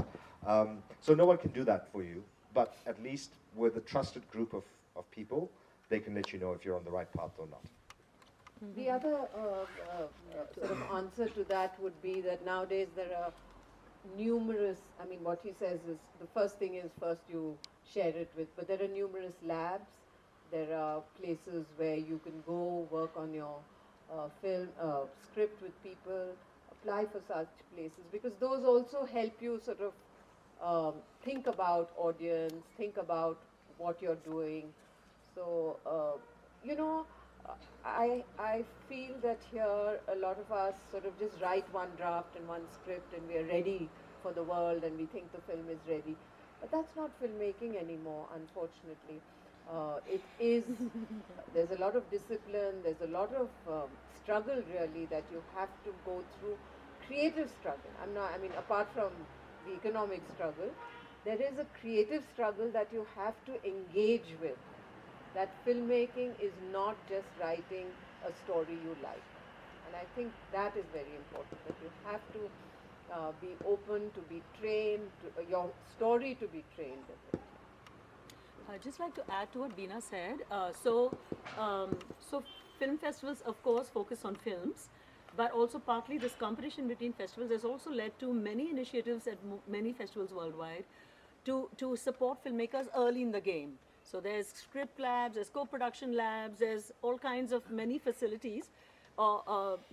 So no one can do that for you, but at least with a trusted group of people, they can let you know if you're on the right path or not. The other sort of answer to that would be that nowadays there are numerous, I mean, what he says is, the first thing is first you share it with, but there are numerous labs, there are places where you can go work on your film script with people, apply for such places, because those also help you sort of think about audience, think about what you're doing. So, I feel that here a lot of us sort of just write one draft and one script and we are ready for the world and we think the film is ready. But that's not filmmaking anymore, unfortunately. It is, there's a lot of discipline, there's a lot of struggle really that you have to go through, creative struggle. Apart from the economic struggle, there is a creative struggle that you have to engage with. That filmmaking is not just writing a story you like. And I think that is very important, that you have to be open, to be trained, your story to be trained in it. I'd just like to add to what Bina said. So film festivals, of course, focus on films, but also partly this competition between festivals has also led to many initiatives at many festivals worldwide to support filmmakers early in the game. So there's script labs, there's co-production labs, there's all kinds of many facilities.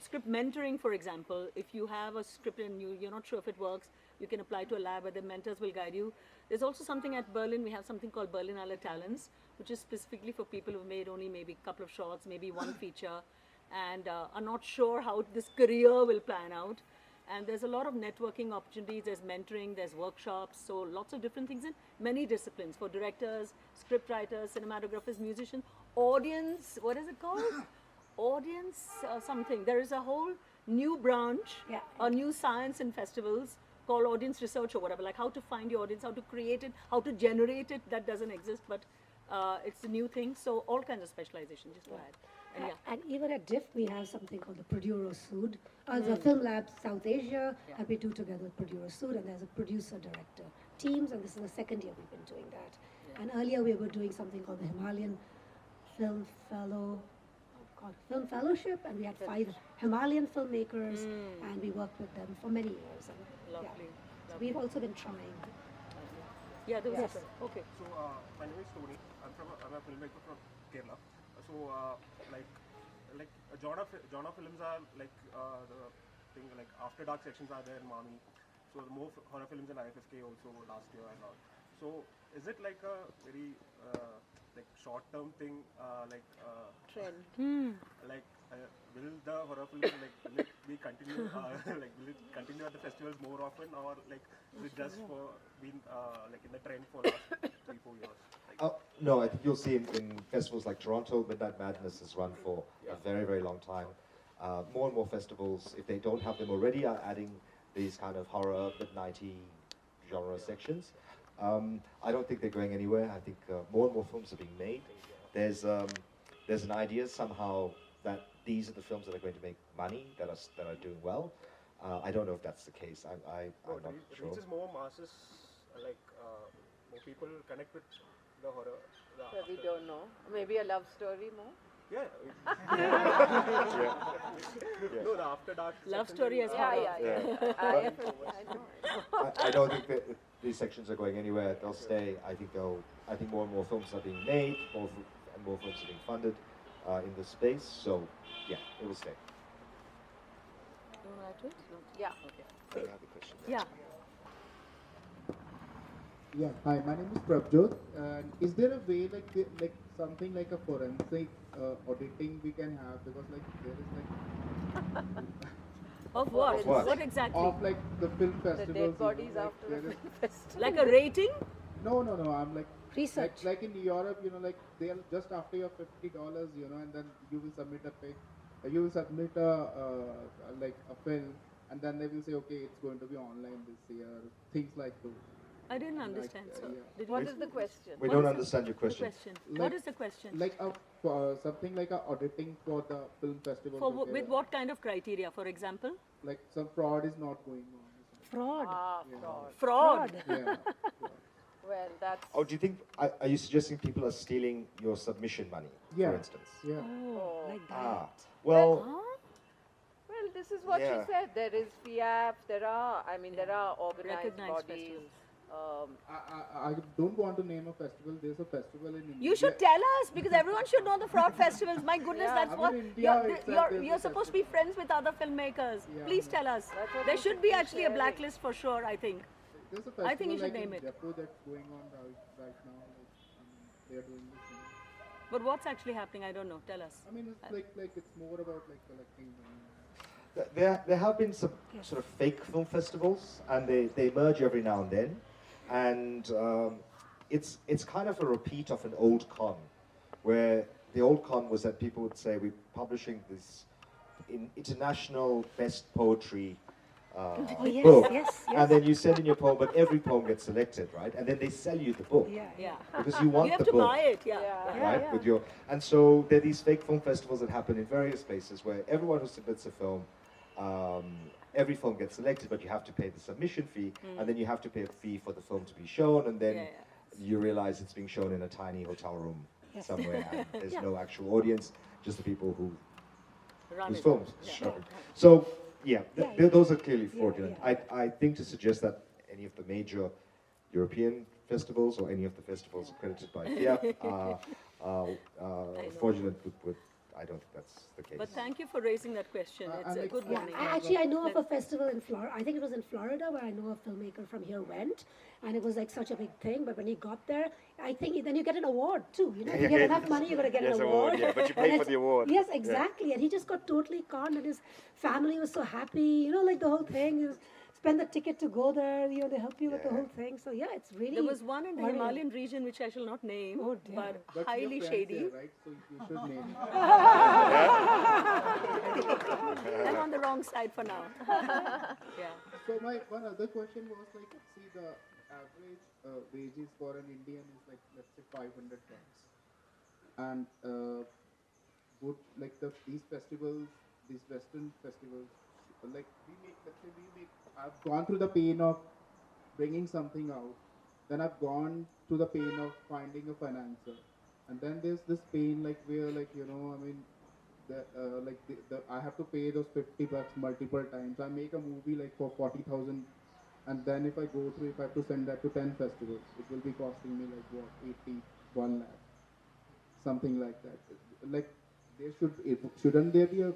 Script mentoring, for example, if you have a script and you're not sure if it works, you can apply to a lab where the mentors will guide you. There's also something at Berlin, we have something called Berlinale Talents, which is specifically for people who've made only maybe a couple of shorts, maybe one feature, and are not sure how this career will plan out. And there's a lot of networking opportunities, there's mentoring, there's workshops, so lots of different things in many disciplines for directors, script writers, cinematographers, musicians, audience, what is it called? Audience something. There is a whole new branch, a new science in festivals called audience research or whatever, like how to find your audience, how to create it, how to generate it. That doesn't exist, but it's a new thing. So all kinds of specialization, just to add. And even at Diff, we have something called the Producer Suit. The Film Lab South Asia, and we do together with Producer Suit, and there's a producer-director teams, and this is the second year we've been doing that. And earlier we were doing something called the Himalayan Film Fellowship, and we had 5 Himalayan filmmakers, and we worked with them for many years. And, Lovely. So we've also been trying. Yeah, there was Yes. Okay. So my name is Tony. I'm a filmmaker from Kerala. So genre films are like the thing, like After Dark sections are there in Mami. So the more horror films in IFFK also last year and all. So is it like a very like short-term thing, Trend. will the horror films will it be continue will it continue at the festivals more often, or like is it just for being in the trend for last 3-4 years? No, I think you'll see in festivals like Toronto, Midnight Madness has run for a very, very long time. More and more festivals, if they don't have them already, are adding these kind of horror, midnighty genre sections. I don't think they're going anywhere. I think more and more films are being made. There's an idea somehow that these are the films that are going to make money, that are doing well. I don't know if that's the case. I'm not sure. Reaches more masses, more people connect with the horror. So we don't know. Maybe a love story more? Yeah. No, the After Dark. Love story as Yeah, horror. yeah. I know. I don't think that these sections are going anywhere. They'll stay. I think more and more films are being made, and more films are being funded in this space. So, yeah, it will stay. You want to add to it? No. Yeah. I have a question. Yeah. Yeah, hi, my name is Prabjot. Is there a way like something like a forensic auditing we can have, because there is Of what? What? What exactly? of the film The festivals. dead bodies after the there is- film festival. Like a rating? No, I'm Research. like in Europe, they'll just after your $50, and then you will submit you will submit a film, and then they will say, okay, it's going to be online this year, things like those. I didn't understand, sir. yeah. Did you What ask is the me? question? We What don't is understand your The question. question. Like- What is the question? Like something like a auditing for the film festival. For with what kind of criteria? For example, Like some fraud is not going on. Fraud. Ah, Yeah. fraud. fraud. Yeah. Well, that's. Oh, do you think, are you suggesting people are stealing your submission money, Yeah. for instance? Yeah. Oh, like that. Ah, well, Well, this is what Yeah. she said. There is FIAP. There are organized Recognized bodies. festivals. I don't want to name a festival. There's a festival in India. You should tell us because everyone should know the fraud festivals. My goodness, Yeah. that's I mean, what India itself is you're a supposed to be friends with other filmmakers. Yeah. Please tell us. That's what There we should should be be actually a sharing. blacklist for sure. I think. There's a festival I think you should like name in it. Jaipur that's going on right now. They are doing this thing. But what's actually happening? I don't know. Tell us. I mean, it's like it's more about like collecting money. there have been some sort of fake film festivals, and they emerge every now and then, and it's kind of a repeat of an old con, where the old con was that people would say we're publishing this international best poetry yes, book, yes, and then you send in your poem, but every poem gets selected, right? And then they sell you the book Yeah. Yeah. because you want You have the to book. buy it. Yeah. Yeah. Right, yeah. with your, and so there are these fake film festivals that happen in various places where everyone who submits a film, every film gets selected, but you have to pay the submission fee, and then you have to pay a fee for the film to be shown, and then Yeah, yeah. you realize it's being shown in a tiny hotel room Yes. somewhere, and there's Yeah. no actual audience, just the people Run whose it. films. Yeah. show it. So yeah, Yeah, those are clearly Yeah, fraudulent. yeah. I think to suggest that any of the major European festivals or any of the festivals accredited by FIAP are fraudulent would I don't think that's the case. But thank you for raising that question. It's a and good it's- Yeah, warning. actually, I know of a festival in Florida. I think it was in Florida where I know a filmmaker from here went, and it was like such a big thing. But when he got there, I think then you get an award too. You know, if you get enough money, you're gonna get Yes, an award. award, yeah, but you And pay for it's- the award. Yes, Yeah. exactly. And he just got totally conned, and his family was so happy. You know, like the whole thing. You spend the ticket to go there. You know, they help you with the Yeah. whole thing. So yeah, it's really. There was one in the worrying. Himalayan region which I shall not name, Oh, dear. but But highly your friends shady. here, right? So you should name it. I'm on the wrong side for now. Yeah. So my one other question was like, see, the average wages for an Indian is like, let's say 500 bucks, and would like these festivals, these Western festivals, like let's say I've gone through the pain of bringing something out, then I've gone to the pain of finding a financer, and then there's this pain like where like I mean. I have to pay those 50 bucks multiple times. I make a movie like for 40,000, and then if I have to send that to 10 festivals, it will be costing me like what, 81 lakh, something like that. Like shouldn't there be a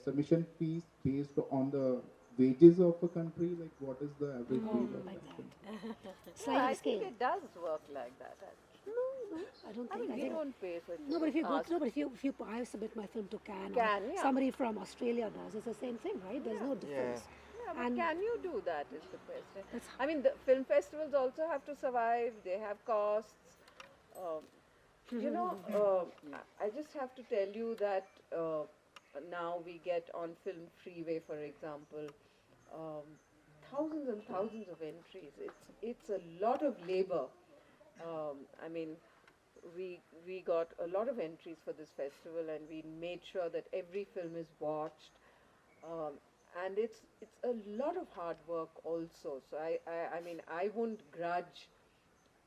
submission fees based on the wages of a country? Like what is the average wage of like that? Sliding I scale. think it does work like that. No, I don't I think. mean, I we think don't pay for it. no, but if you go, Ask- no, but if you I submit my film to Cannes, Cannes, or yeah. somebody from Australia does, it's the same thing, right? There's no difference. Yeah, but And- can you do that is the question. That's- I mean, the film festivals also have to survive. They have costs. I just have to tell you that now we get on Film Freeway, for example, thousands and thousands of entries. It's a lot of labor. I mean, we got a lot of entries for this festival, and we made sure that every film is watched. And it's a lot of hard work also. So I mean, I wouldn't grudge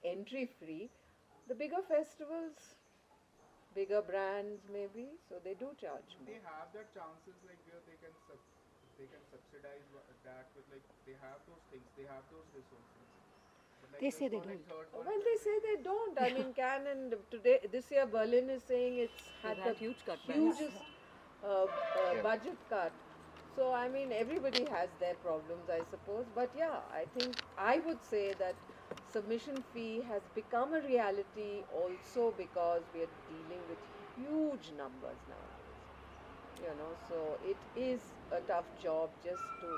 entry free. The bigger festivals, bigger brands maybe, so they do charge more. They have that chances like where they can subsidize that with like they have those things, they have those resources. But, like, They there's say they not, like, don't. third one. Well, they say they don't. I mean, Cannes and this year Berlin is saying it's had They've had the huge cutbacks. hugest budget cut. So I mean, everybody has their problems, I suppose. But yeah, I think I would say that submission fee has become a reality also because we are dealing with huge numbers nowadays. So it is a tough job just to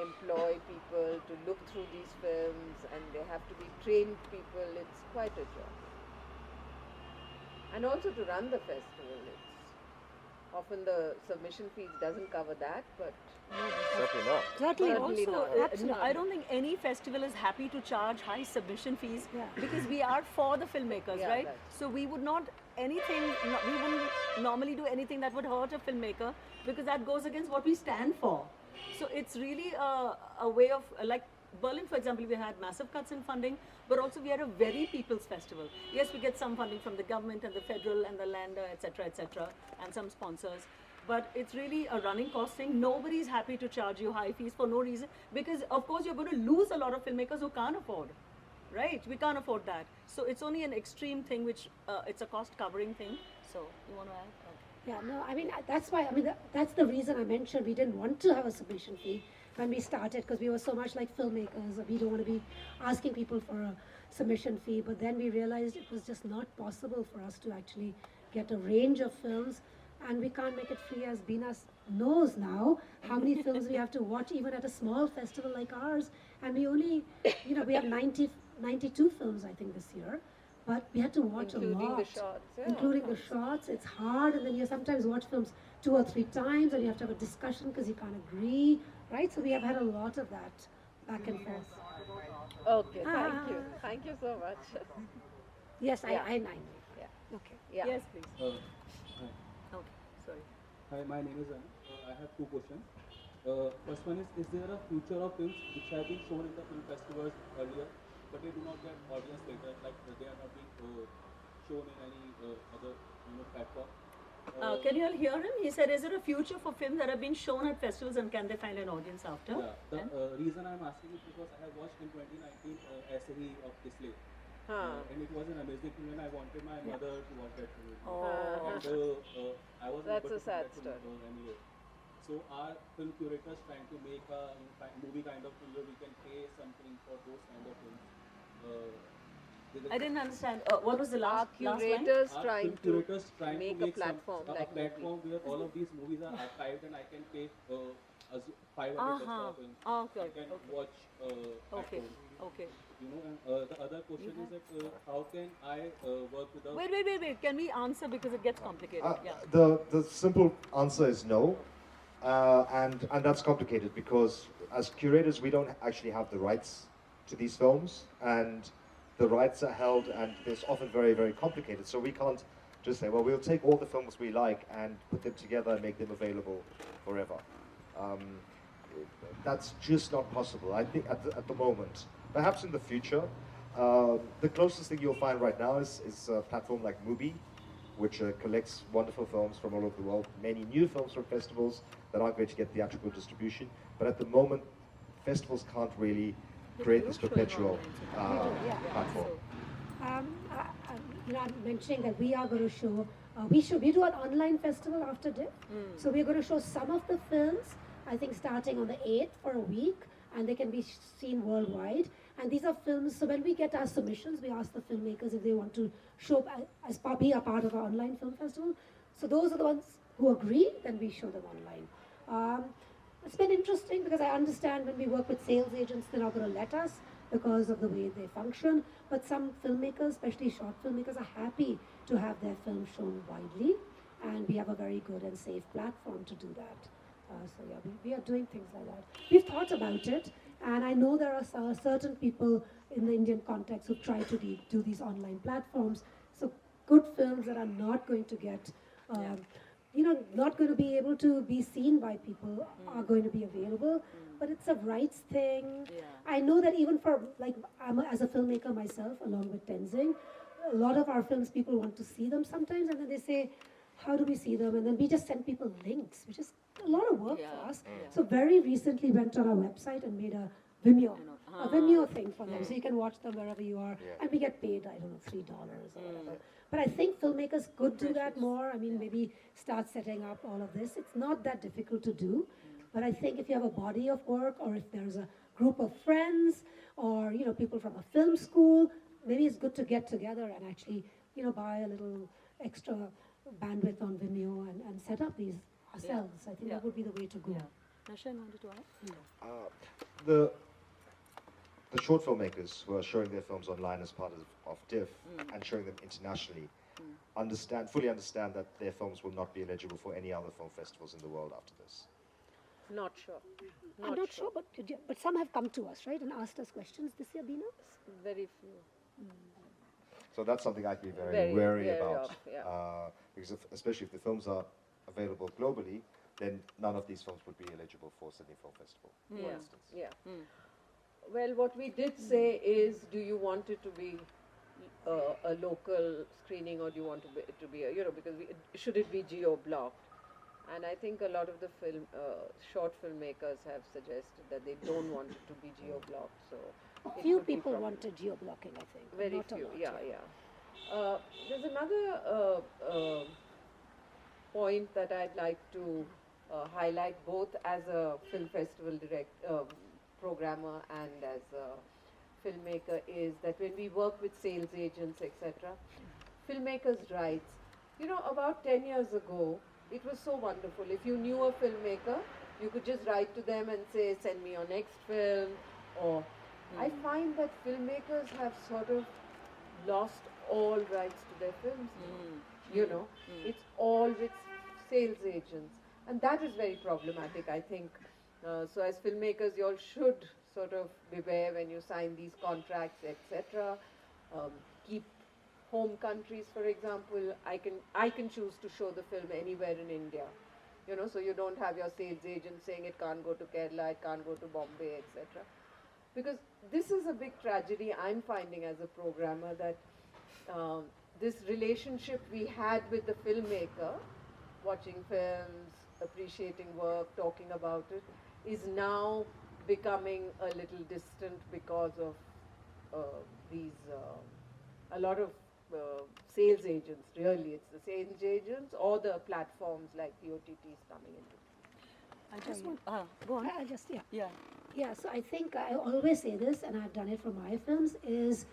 employ people to look through these films, and they have to be trained people. It's quite a job. And also to run the festival, Often the submission fees doesn't cover that, but Certainly not. Certainly. Certainly Also, not. Absolutely. I don't think any festival is happy to charge high submission fees Yeah. because we are for the filmmakers, Yeah, right? that's- So we would not anything, we wouldn't normally do anything that would hurt a filmmaker because that goes against what we stand for. So it's really a way of, like Berlin, for example, we had massive cuts in funding, but also we are a very people's festival. Yes, we get some funding from the government and the federal and the land, etc., and some sponsors. But it's really a running cost thing. Nobody's happy to charge you high fees for no reason because, of course, you're going to lose a lot of filmmakers who can't afford. Right? We can't afford that. So it's only an extreme thing, which it's a cost covering thing. So you want to add? Okay. Yeah, no, I mean, that's why, I mean, that's the reason I mentioned we didn't want to have a submission fee when we started because we were so much like filmmakers. We don't want to be asking people for a submission fee, but then we realized it was just not possible for us to actually get a range of films, and we can't make it free, as Bina knows now how many films we have to watch even at a small festival like ours, and we only, we have 92 films I think this year, but we had to watch including a lot. the shots. Yeah. Including the shots, it's hard, and then you sometimes watch films 2 or 3 times, and you have to have a discussion because you can't agree, right? So we have had a lot of that back and forth. Okay, Ah. thank you so much. Yes, Yeah. I know. Yeah. Okay. Yeah. Yes, please. Hi, Okay. Sorry. my name is Anand. I have 2 questions. First one is there a future of films which have been shown in the film festivals earlier, but they do not get audience later, like they are not being shown in any other platform? Can you all hear him? He said, is there a future for films that have been shown at festivals and can they find an audience after? Yeah, the And- reason I'm asking is because I have watched in 2019 SAE of Display. Huh. And it was an amazing film, and I wanted my mother to watch that film. Oh. And I wasn't That's able a to sad see that film anyway. So are film curators trying to make a movie kind of film where we can pay something for those kind of films? I didn't understand. What was the Our last line? curators Are trying film to curators trying make to a make platform a like platform where all of these movies are archived and I can pay $500 for a film. Okay. I can watch at Okay. home. Okay. And the other question is that how can I work with a Wait. Can we answer because it gets complicated? Yeah. The simple answer is no, and that's complicated because as curators we don't actually have the rights to these films, and the rights are held, and it's often very, very complicated. So we can't just say, well, we'll take all the films we like and put them together and make them available forever. That's just not possible, I think, at the moment. Perhaps in the future. The closest thing you'll find right now is a platform like Mubi, which collects wonderful films from all over the world, many new films from festivals that aren't going to get theatrical distribution. But at the moment, festivals can't really create this perpetual platform. I'm mentioning that we are going to show, we do an online festival after Diff. So we're going to show some of the films, I think starting on the 8th for a week, and they can be seen worldwide. And these are films, so when we get our submissions, we ask the filmmakers if they want to show up be a part of our online film festival. So those are the ones who agree, then we show them online. It's been interesting because I understand when we work with sales agents, they're not going to let us because of the way they function. But some filmmakers, especially short filmmakers, are happy to have their film shown widely. And we have a very good and safe platform to do that. So yeah, we are doing things like that. We've thought about it, and I know there are certain people in the Indian context who try to do these online platforms. So good films that are not going to get, not going to be able to be seen by people are going to be available. But it's a rights thing. Yeah. I know that even for, like, as a filmmaker myself, along with Tenzing, a lot of our films, people want to see them sometimes, and then they say, how do we see them? And then we just send people links, which is a lot of work for us. So very recently went on our website and made a Vimeo, a Vimeo thing for them. So you can watch them wherever you are. And we get paid, I don't know, $3 or whatever. But I think filmmakers could do that more. I mean, maybe start setting up all of this. It's not that difficult to do. But I think if you have a body of work, or if there's a group of friends, or people from a film school, maybe it's good to get together and actually buy a little extra bandwidth on Vimeo and set up these ourselves. I think that would be the way to go. Nashen wanted to add? The short filmmakers who are showing their films online as part of Diff and showing them internationally, fully understand that their films will not be eligible for any other film festivals in the world after this? Not sure. I'm not sure, but some have come to us, right, and asked us questions this year, Bina? Very few. So that's something I'd be very, Very wary wary about, of, yeah. because especially if the films are available globally, then none of these films would be eligible for Sydney Film Festival, for instance. Yeah. Well, what we did say is, do you want it to be a local screening, or do you want it to be a, because should it be geo-blocked? And I think a lot of the short filmmakers have suggested that they don't want it to be geo-blocked. So Few people wanted geo-blocking, I think. very not a few, lot, yeah. There's another point that I'd like to highlight, both as a film festival programmer and as a filmmaker, is that when we work with sales agents, etc., filmmakers' rights. About 10 years ago, it was so wonderful. If you knew a filmmaker, you could just write to them and say, send me your next film. Or I find that filmmakers have sort of lost all rights to their films. It's all with sales agents. And that is very problematic, I think. So as filmmakers, you all should sort of beware when you sign these contracts, etc. Keep home countries, for example. I can choose to show the film anywhere in India. So you don't have your sales agent saying it can't go to Kerala, it can't go to Bombay, etc. Because this is a big tragedy I'm finding as a programmer, that this relationship we had with the filmmaker, watching films, appreciating work, talking about it, is now becoming a little distant because of a lot of sales agents, really. It's the sales agents or the platforms like the OTTs coming into. I just want, go on. I just, Yeah. Yeah, so I think I always say this, and I've done it for my films, is,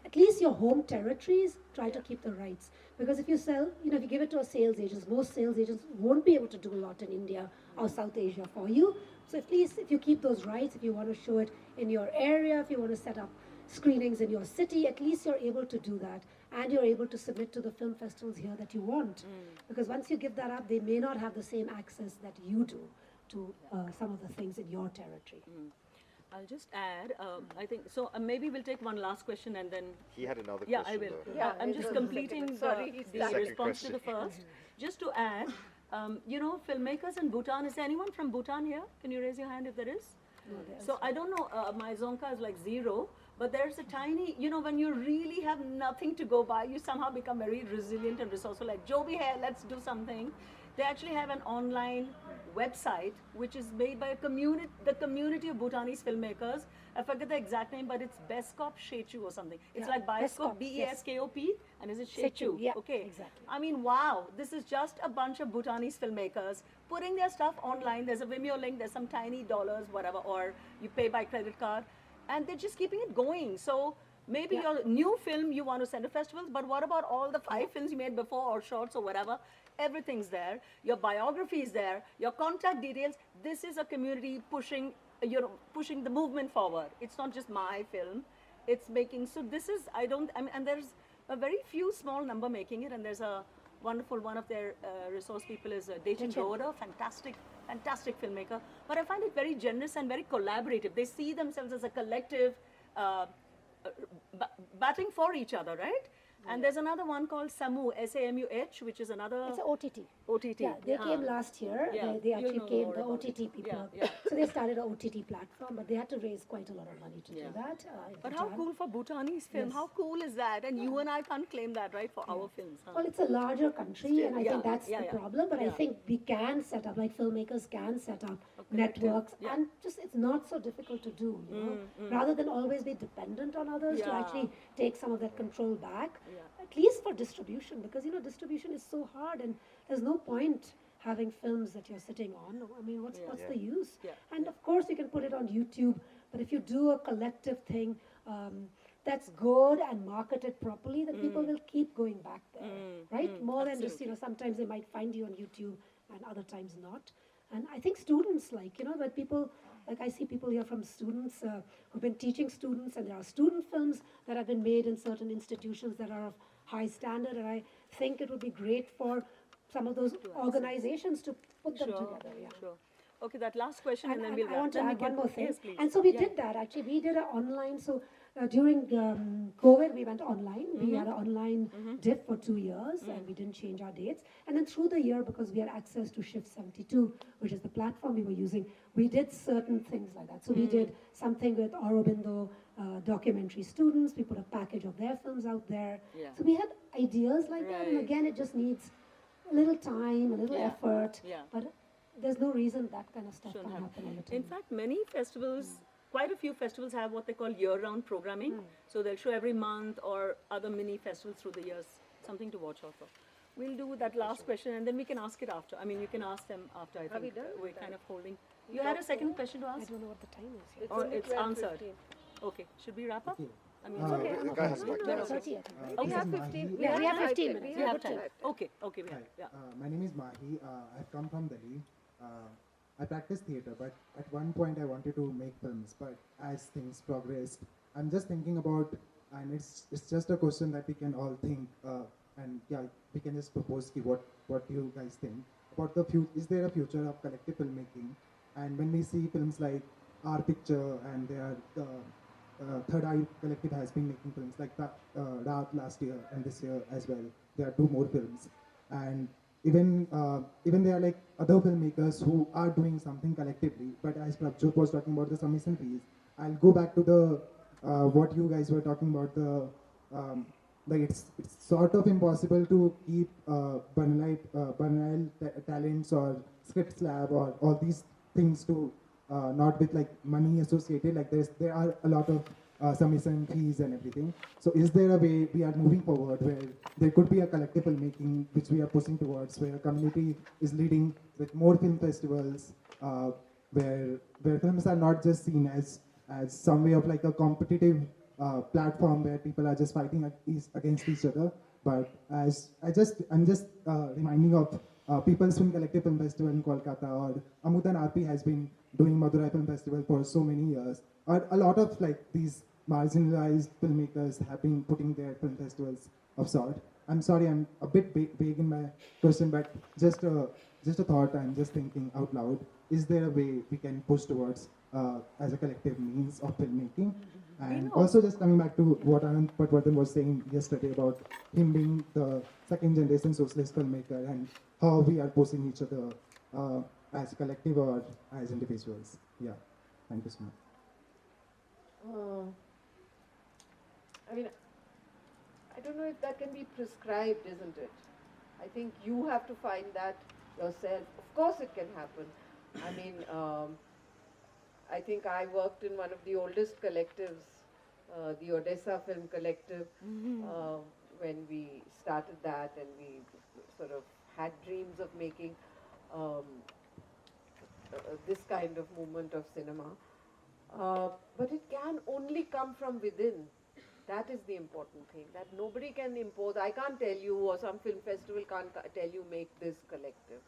at least your home territories, try to keep the rights. Because if you sell, if you give it to a sales agent, most sales agents won't be able to do a lot in India or South Asia for you. So at least if you keep those rights, if you want to show it in your area, if you want to set up screenings in your city, at least you're able to do that. And you're able to submit to the film festivals here that you want. Because once you give that up, they may not have the same access that you do to some of the things in your territory. I'll just add, I think, so maybe we'll take one last question and then... He had another Yeah, question. I will. though. Yeah, I'm it just was completing the second- sorry, the Second response to question. the first. Just to add, filmmakers in Bhutan, is there anyone from Bhutan here? Can you raise your hand if there is? So I don't know, my zonka is like 0, but there's a tiny, when you really have nothing to go by, you somehow become very resilient and resourceful, like, Jo bhi hai, let's do something. They actually have an online website which is made by the community of Bhutanese filmmakers. I forget the exact name, but it's Beskop Shechu or something. It's like Beskop, B-E-S-K-O-P, and is it Shechu? Yeah, Okay. exactly. I mean, wow, this is just a bunch of Bhutanese filmmakers putting their stuff online. There's a Vimeo link, there's some tiny dollars, whatever, or you pay by credit card, and they're just keeping it going. So maybe your new film you want to send to festivals, but what about all the 5 films you made before, or shorts or whatever? Everything's there. Your biography is there. Your contact details. This is a community pushing the movement forward. It's not just my film. It's making, so this is, and there's a very few small number making it, and there's a wonderful one of their resource people is Dayton Roder, fantastic filmmaker. But I find it very generous and very collaborative. They see themselves as a collective batting for each other, right? And there's another one called SAMU, S-A-M-U-H, which is another... It's an OTT. OTT. Yeah, they came last year. Yeah, They you'll actually know came, more the about OTT it. people. Yeah. So they started an OTT platform, but they had to raise quite a lot of money to do that. in But how Bhutan. cool for Bhutanese film? Yes. How cool is that? And you and I can't claim that, right, for our films. Huh? Well, it's a larger country, and I think that's the problem. But I Yeah. think we can set up, like filmmakers can set up collective. networks, Yeah. and just it's not so difficult to do. Rather than always be dependent on others, to Yeah. actually take some of that control back. Yeah. At least for distribution, because distribution is so hard, and there's no point having films that you're sitting on. I mean, what's the use? Yeah. And of course, you can put it on YouTube, but if you do a collective thing that's good and marketed properly, then people will keep going back there, right? More than just, sometimes they might find you on YouTube and other times not. And I think students that people, like I see people here from students who've been teaching students, and there are student films that have been made in certain institutions that are of high standard, and I think it would be great for some of those organizations to put them together. Yeah. Sure. Okay, that last question, and then we'll I wrap. want to Then we add can- one more thing. Yes, please. And so we did that actually. We did an online. So during COVID, we went online. We had an online Diff for 2 years, and we didn't change our dates. And then through the year, because we had access to Shift 72, which is the platform we were using, we did certain things like that. So we did something with Aurobindo documentary students. We put a package of their films out there. Yeah. So we had ideas like that. And Right. again, it just needs a little time, a little Yeah. effort. Yeah. But there's no reason that kind of stuff Shouldn't can't happen. happen all the time. In fact, many festivals, quite a few festivals have what they call year-round programming. So they'll show every month or other mini festivals through the years, something to watch out for. We'll do that last question and then we can ask it after. I mean, you can ask them after, I think. we done We're with kind that? of holding. You had a second question to I ask? don't know what the time is yet. Or only it's 12:15. answered? Okay, should we wrap up? I mean, The guy has mic. No, no, 30, I think, right? We Okay. have 15. Yeah, we have 15 time. minutes. we have good time. Okay, okay, we have, Hi, yeah. my name is Mahi. I've come from Delhi. I practice theatre, but at one point I wanted to make films. But as things progressed, I'm just thinking about, and it's just a question that we can all think, and yeah, we can just propose what do you guys think about the future? Is there a future of collective filmmaking? And when we see films like Our Picture and Third Eye Collective has been making films like that last year and this year as well. There are 2 more films, and even there are like other filmmakers who are doing something collectively. But as Prabjot was talking about the submission fees, I'll go back to the what you guys were talking about, the like it's sort of impossible to keep banal talents or script lab or all these things to not with like money associated. Like there are a lot of submission fees and everything. So is there a way we are moving forward where there could be a collective filmmaking which we are pushing towards, where a community is leading with more film festivals, where films are not just seen as some way of like a competitive platform where people are just fighting against each other, but I'm just reminding of People's Film Collective Film Festival in Kolkata, or Amudan RP has been doing Madurai Film Festival for so many years. Or a lot of like these marginalized filmmakers have been putting their film festivals of sort. I'm sorry, I'm a bit vague in my question, but just a thought. I'm just thinking out loud. Is there a way we can push towards as a collective means of filmmaking? And also just coming back to what Anand Patwardhan was saying yesterday about him being the second generation socialist filmmaker and how we are pushing each other as a collective or as individuals. Yeah, thank you so much. I mean, I don't know if that can be prescribed, isn't it? I think you have to find that yourself. Of course it can happen. I mean, I think I worked in one of the oldest collectives, the Odessa Film Collective, when we started that, and we sort of had dreams of making this kind of movement of cinema. But it can only come from within. That is the important thing, that nobody can impose. I can't tell you, or some film festival can't tell you, make this collective.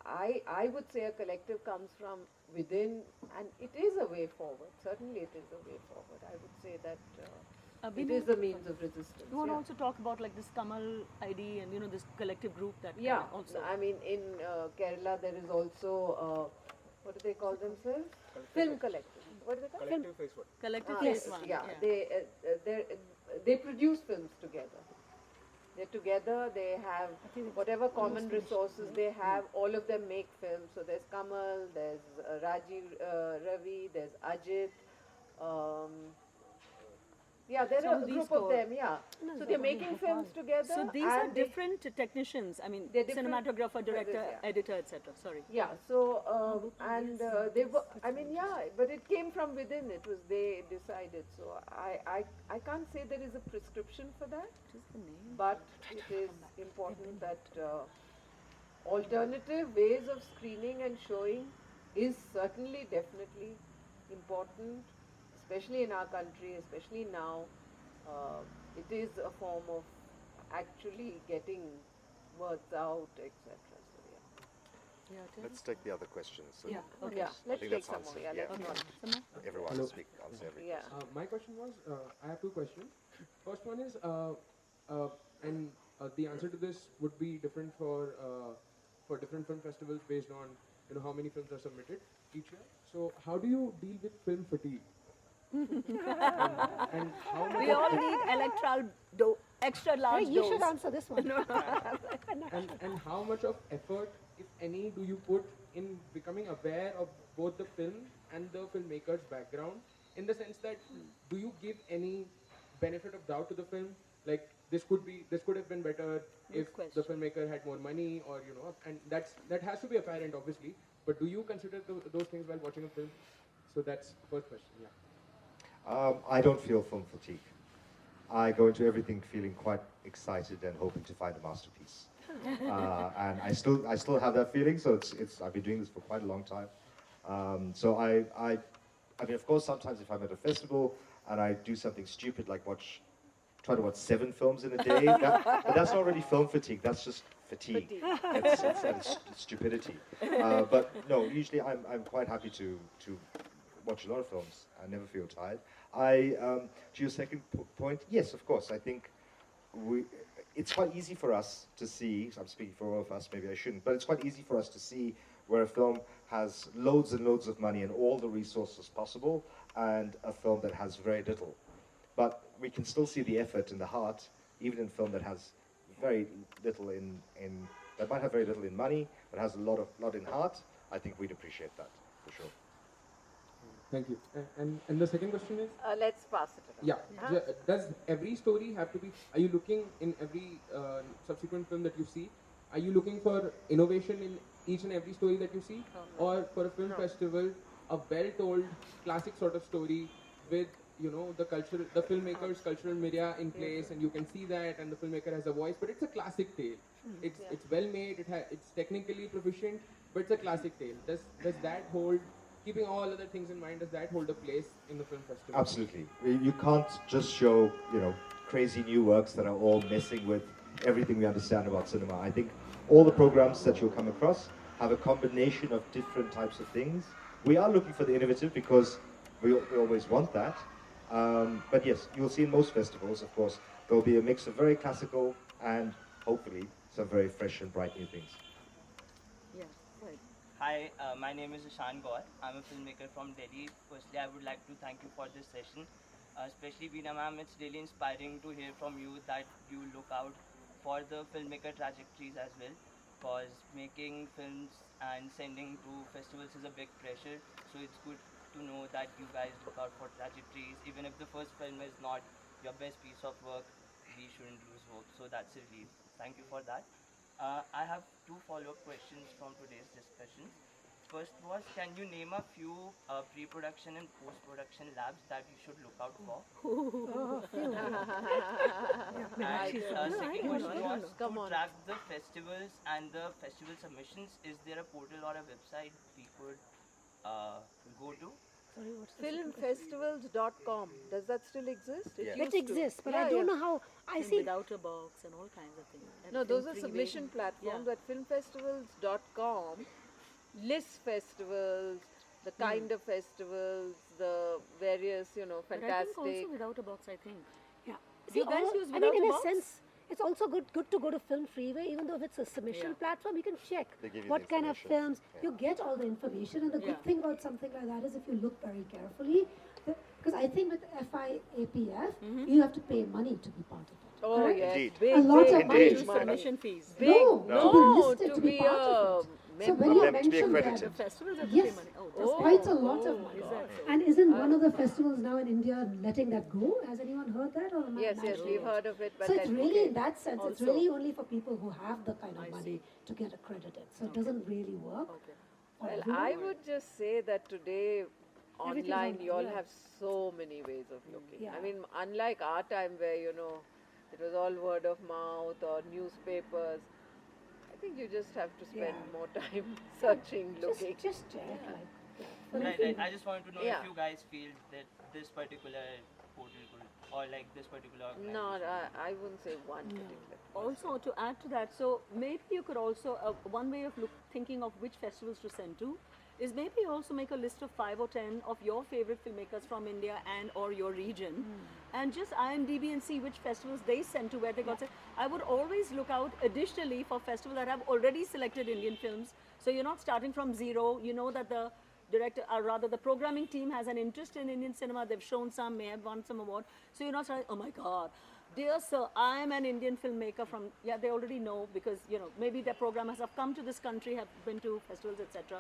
I would say a collective comes from within, and it is a way forward. Certainly it is a way forward. I would say that it Bina, is a means of resistance. you want to yeah. also talk about like this Kamal ID and this collective group that Yeah, also. I mean, in Kerala there is also, what do they call themselves? Film collective. What do they call? Collective face what? Collective Yes, phase one. yeah. They produce films together. They're together. They have whatever common resources they have. All of them make films. So there's Kamal, there's Rajiv Ravi, there's Ajit. Yeah, there Some are of a these group of called- them. Yeah. So they're making films together. So these are and they- different technicians. I mean, They're different cinematographer, director, yeah. editor, etc. Sorry. Yeah, so, they were, I mean, yeah, but it came from within, it was, they decided, so I can't say there is a prescription for that, What is the name? but it is important that alternative ways of screening and showing is certainly, definitely important, especially in our country, especially now. It is a form of actually getting words out, etc. So, Yeah, tell Let's take the other questions. So Yeah, okay. yeah, let's think take that's some more. answered, Yeah, yeah. let's not. Sama? everyone Hello. answer every Yeah. My question was, I have 2 questions. First one is, and the answer to this would be different for different film festivals based on how many films are submitted each year. So how do you deal with film fatigue? and how much We of all need extra large You should dose. answer this one. and how much of effort, if any, do you put in becoming aware of both the film and the filmmaker's background, in the sense that do you give any benefit of doubt to the film, like this could have been better if the filmmaker had more money, or and that has to be apparent, obviously, but do you consider those things while watching a film? So that's first question. I don't feel film fatigue. I go into everything feeling quite excited and hoping to find a masterpiece. And I still have that feeling. So I've been doing this for quite a long time. So I mean, of course, sometimes if I'm at a festival and I do something stupid like try to watch 7 films in a day, but that's not really film fatigue. That's just fatigue. It's stupidity. But no, usually I'm quite happy to watch a lot of films. I never feel tired. To your second point, yes, of course. I think it's quite easy for us to see, I'm speaking for all of us, maybe I shouldn't, but it's quite easy for us to see where a film has loads and loads of money and all the resources possible, and a film that has very little. But we can still see the effort and the heart, even in a film that has very little that might have very little in money, but has a lot in heart. I think we'd appreciate that, for sure. Thank you. And the second question is? Let's pass it around. Yeah. Does every story have to be, are you looking in every subsequent film that you see, are you looking for innovation in each and every story that you see? Or for a film festival, a well-told classic sort of story with, the filmmaker's cultural media in place, and you can see that, and the filmmaker has a voice, but it's a classic tale. It's well made, it's technically proficient, but it's a classic tale. Does that hold, keeping all other things in mind, does that hold a place in the film festival? Absolutely. You can't just show, crazy new works that are all messing with everything we understand about cinema. I think all the programs that you'll come across have a combination of different types of things. We are looking for the innovative because we always want that. But yes, you'll see in most festivals, of course, there'll be a mix of very classical and hopefully some very fresh and bright new things. Yeah, right. Hi, my name is Ishan Gaur. I'm a filmmaker from Delhi. Firstly, I would like to thank you for this session. Especially Bina ma'am, it's really inspiring to hear from you that you look out for the filmmaker trajectories as well, because making films and sending to festivals is a big pressure. So it's good to know that you guys look out for trajectories. Even if the first film is not your best piece of work, we shouldn't lose hope. So that's a relief. Thank you for that. I have 2 follow-up questions from today's discussion. First was, can you name a few pre-production and post-production labs that you should look out for? And second question was, to track the festivals and the festival submissions, is there a portal or a website we could go to? Filmfestivals.com. Does that still exist? It exists, but I don't know how. I see. Without a box and all kinds of things. No, those are submission platforms. But filmfestivals.com lists festivals, the kind of festivals, the various, But I think fantastic. also without a box, I think. Yeah. Do you guys use I mean, Without in a a Box? sense, it's also good to go to Film Freeway, even though if it's a submission platform, you can check They give you what the kind of information. films. You get all the information, and the good thing about something like that is if you look very carefully, because I think with FIAPF, you have to pay money to be part of it. Oh, correct? yes. Indeed. Big, A lot big, of money. big Submission fees. Big, No, No. to be listed, to to be be part of it. So when A you're member, to be mentioned there, accredited. The festivals have to yes, pay money. Oh, there's that's quite a lot of money. Is that so? And isn't one of the festivals now in India letting that go? Has anyone heard that? Or am I Yes, imagining we've it? heard of it. But So it's then, really, okay. in that sense, it's Also- really only for people who have the kind of I money to get accredited. So it Okay. doesn't really work. Okay. for Well, everyone. I would just say that today Everything's online online, you all yeah. have so many ways of looking. Yeah. I mean, unlike our time where, it was all word of mouth or newspapers, I think you just have to spend more time searching, looking. Just check. Like, Right. I just wanted to know Yeah. if you guys feel that this particular portal could, or like this particular organization. No, I wouldn't say one particular. Also, to add to that, so maybe you could also, one way of thinking of which festivals to send to is maybe also make a list of 5 or 10 of your favorite filmmakers from India and or your region, and just IMDb and see which festivals they sent to, where they got sent. I would always look out additionally for festivals that have already selected Indian films, so you're not starting from zero. You know that the director, or rather the programming team, has an interest in Indian cinema. They've shown some, may have won some award, so you're not starting, oh my God, dear sir, I am an Indian filmmaker from, yeah, they already know, because maybe their programmers have come to this country, have been to festivals, etc.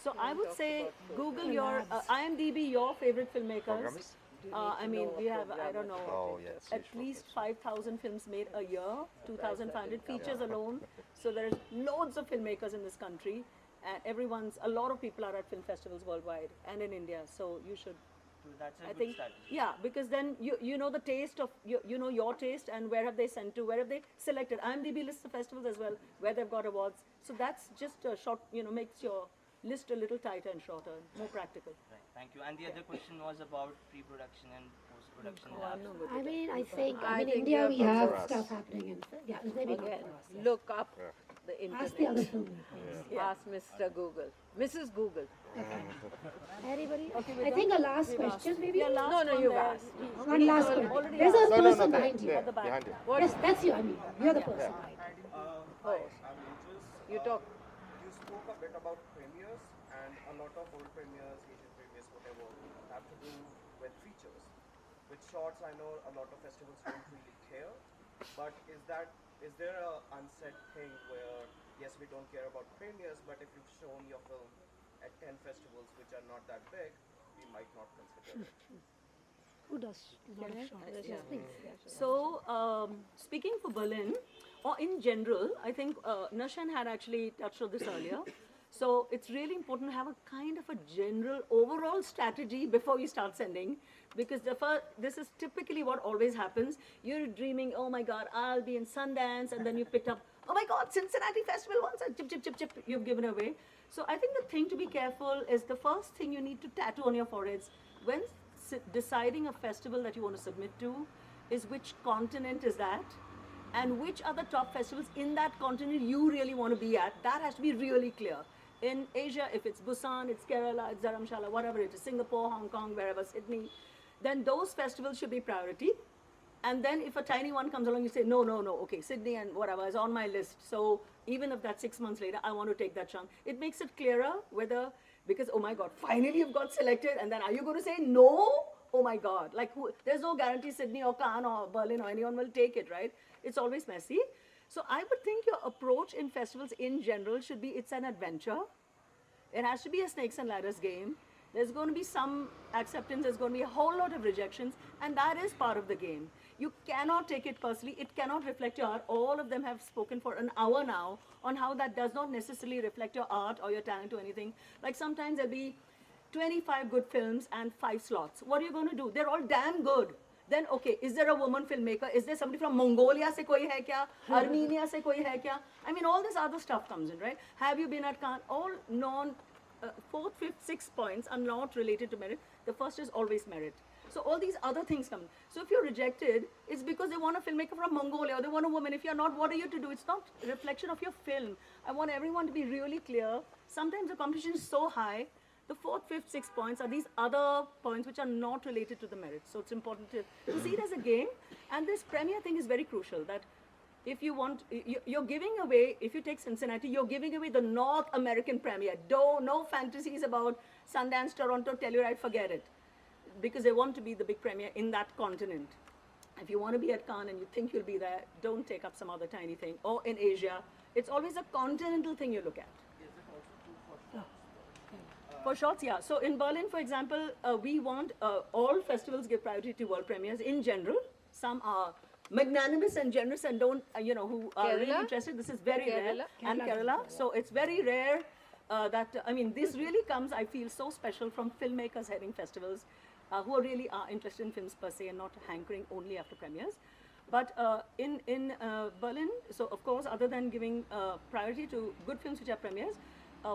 So I would say Google your IMDb your favorite filmmakers. Programmers? I mean, we have, I don't know, Oh, yes. at least 5,000 films made a year, 2,500 features alone. So there's loads of filmmakers in this country, and a lot of people are at film festivals worldwide and in India. So you should. That's a I good think, strategy. yeah, because then you know the taste of, you know your taste, and where have they sent to, where have they selected. IMDb lists the festivals as well, where they've got awards. So that's just a short, makes your list a little tighter and shorter, more practical. Right, thank you. And the other question was about pre-production and post-production. I mean, I think I in think India we you're have for us. stuff happening in, yeah, maybe not Again, for us, yes. look up the Ask the other internet. filmmakers. Yeah. Ask Mr. Google, Mrs. Google. Anybody? Okay, we're I think a done. last We've question, asked. maybe? Yeah, last No, no, one you've there. asked. One last He's question. already There's a asked. person there, behind you. At the back. behind you. Yes, that's you, I mean. You're the person behind you. Oh, you talk. You spoke a bit about premieres, and a lot of old premieres, Asian premieres, whatever, have to do with features. With shorts, I know a lot of festivals don't really care, but is there a unsaid thing where, yes, we don't care about premieres, but if you've shown your film at 10 festivals which are not that big, we might not consider it. Who does a lot of shots? Yes, please. So, speaking for Berlin, or in general, I think Nashen had actually touched on this earlier. So, it's really important to have a kind of a general overall strategy before you start sending, because this is typically what always happens. You're dreaming, oh my God, I'll be in Sundance, and then you picked up, oh my God, Cincinnati Festival once, and chip, chip, chip, chip, you've given away. So, I think the thing to be careful is the first thing you need to tattoo on your foreheads when deciding a festival that you want to submit to is which continent is that, and which are the top festivals in that continent you really want to be at. That has to be really clear. In Asia, if it's Busan, it's Kerala, it's Dharamshala, whatever it is, Singapore, Hong Kong, wherever, Sydney, then those festivals should be priority. And then if a tiny one comes along, you say, no, okay, Sydney and whatever is on my list. So even if that's 6 months later, I want to take that chunk. It makes it clearer whether, because, oh my God, finally you've got selected, and then are you going to say no? Oh my God, like there's no guarantee Sydney or Cannes or Berlin or anyone will take it, right? It's always messy. So I would think your approach in festivals in general should be, it's an adventure. It has to be a snakes and ladders game. There's going to be some acceptance, there's going to be a whole lot of rejections, and that is part of the game. You cannot take it personally, it cannot reflect your art. All of them have spoken for an hour now on how that does not necessarily reflect your art or your talent or anything. Like sometimes there'll be 25 good films and 5 slots. What are you going to do? They're all damn good. Then, okay, is there a woman filmmaker? Is there somebody from Mongolia se koi hai kya? Armenia se koi hai kya? I mean, all this other stuff comes in, right? Have you been at Cannes? All fourth, fifth, 6 points are not related to merit. The first is always merit. So all these other things come. So if you're rejected, it's because they want a filmmaker from Mongolia or they want a woman. If you're not, what are you to do? It's not a reflection of your film. I want everyone to be really clear. Sometimes the competition is so high. The fourth, fifth, 6 points are these other points which are not related to the merit. So it's important to see it as a game. And this premiere thing is very crucial, that if you want, you're giving away, if you take Cincinnati, you're giving away the North American premiere. No fantasies about Sundance, Toronto, Telluride, forget it. Because they want to be the big premiere in that continent. If you want to be at Cannes and you think you'll be there, don't take up some other tiny thing. Or in Asia, it's always a continental thing you look at. For shorts, yeah. So in Berlin, for example, we want all festivals give priority to world premieres in general. Some are magnanimous and generous and don't, who are really interested. This is very rare. And Kerala. So it's very rare this really comes, I feel, so special from filmmakers heading festivals who really are interested in films per se and not hankering only after premieres. But in Berlin, so of course, other than giving priority to good films which are premieres,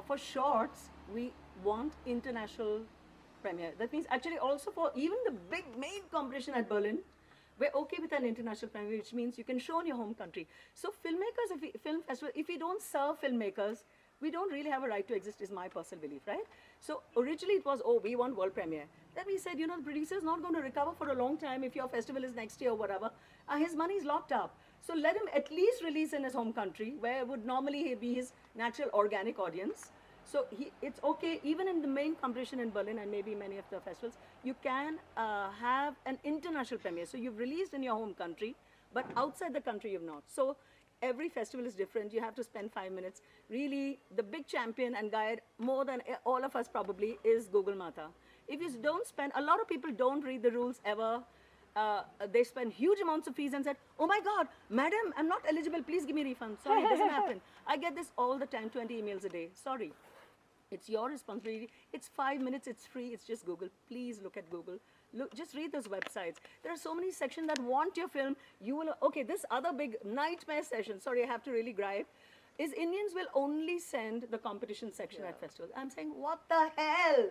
for shorts, we want international premiere. That means actually also for even the big main competition at Berlin, we're okay with an international premiere, which means you can show in your home country. So filmmakers, film festival, if we don't serve filmmakers we don't really have a right to exist, is my personal belief, right? So originally it was, oh, we want world premiere. Then we said, you know, the producer is not going to recover for a long time if your festival is next year or whatever. His money is locked up. So let him at least release in his home country, where would normally be his natural organic audience. So it's okay, even in the main competition in Berlin and maybe many of the festivals, you can have an international premiere. So you've released in your home country, but outside the country you've not. So every festival is different. You have to spend 5 minutes. Really, the big champion and guide, more than all of us probably, is Google Mata. If you don't spend, a lot of people don't read the rules ever. They spend huge amounts of fees and said, oh my God, madam, I'm not eligible, please give me refund. Sorry, it doesn't happen. I get this all the time, 20 emails a day. Sorry. It's your responsibility. It's 5 minutes, it's free, it's just Google. Please look at Google. Look, just read those websites. There are so many sections that want your film. You will, okay, this other big nightmare session, sorry, I have to really gripe, is Indians will only send the competition section at festivals. I'm saying, what the hell?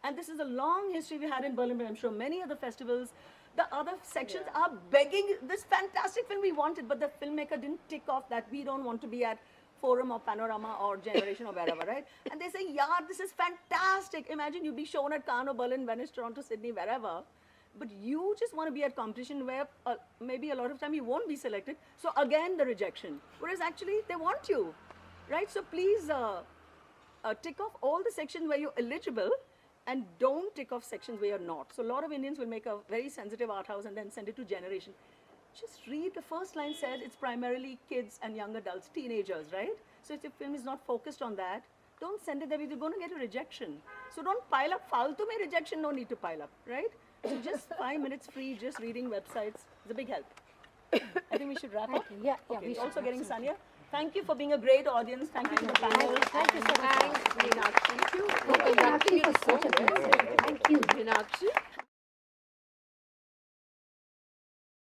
And this is a long history we had in Berlin, but I'm sure many other festivals. The other sections are begging this fantastic film we wanted, but the filmmaker didn't tick off that we don't want to be at Forum or Panorama or Generation or wherever, right? And they say, yeah, this is fantastic. Imagine you be shown at Cannes or Berlin, Venice, Toronto, Sydney, wherever. But you just want to be at competition where maybe a lot of time you won't be selected. So again, the rejection. Whereas actually, they want you, right? So please tick off all the sections where you're eligible and don't tick off sections where you're not. So a lot of Indians will make a very sensitive art house and then send it to Generation. Just read, the first line says it's primarily kids and young adults, teenagers, right? So if your film is not focused on that, don't send it there, you're going to get a rejection. So don't pile up, faltu mein rejection, no need to pile up, right? So just 5 minutes free, just reading websites is a big help. I think we should wrap up. Yeah, okay, we should. also getting Sanya. Thank you for being a great audience. Thank you to the panel. Thank you so much. Thanks, Meenakshi. Thank you for such a great. Thank you. Meenakshi.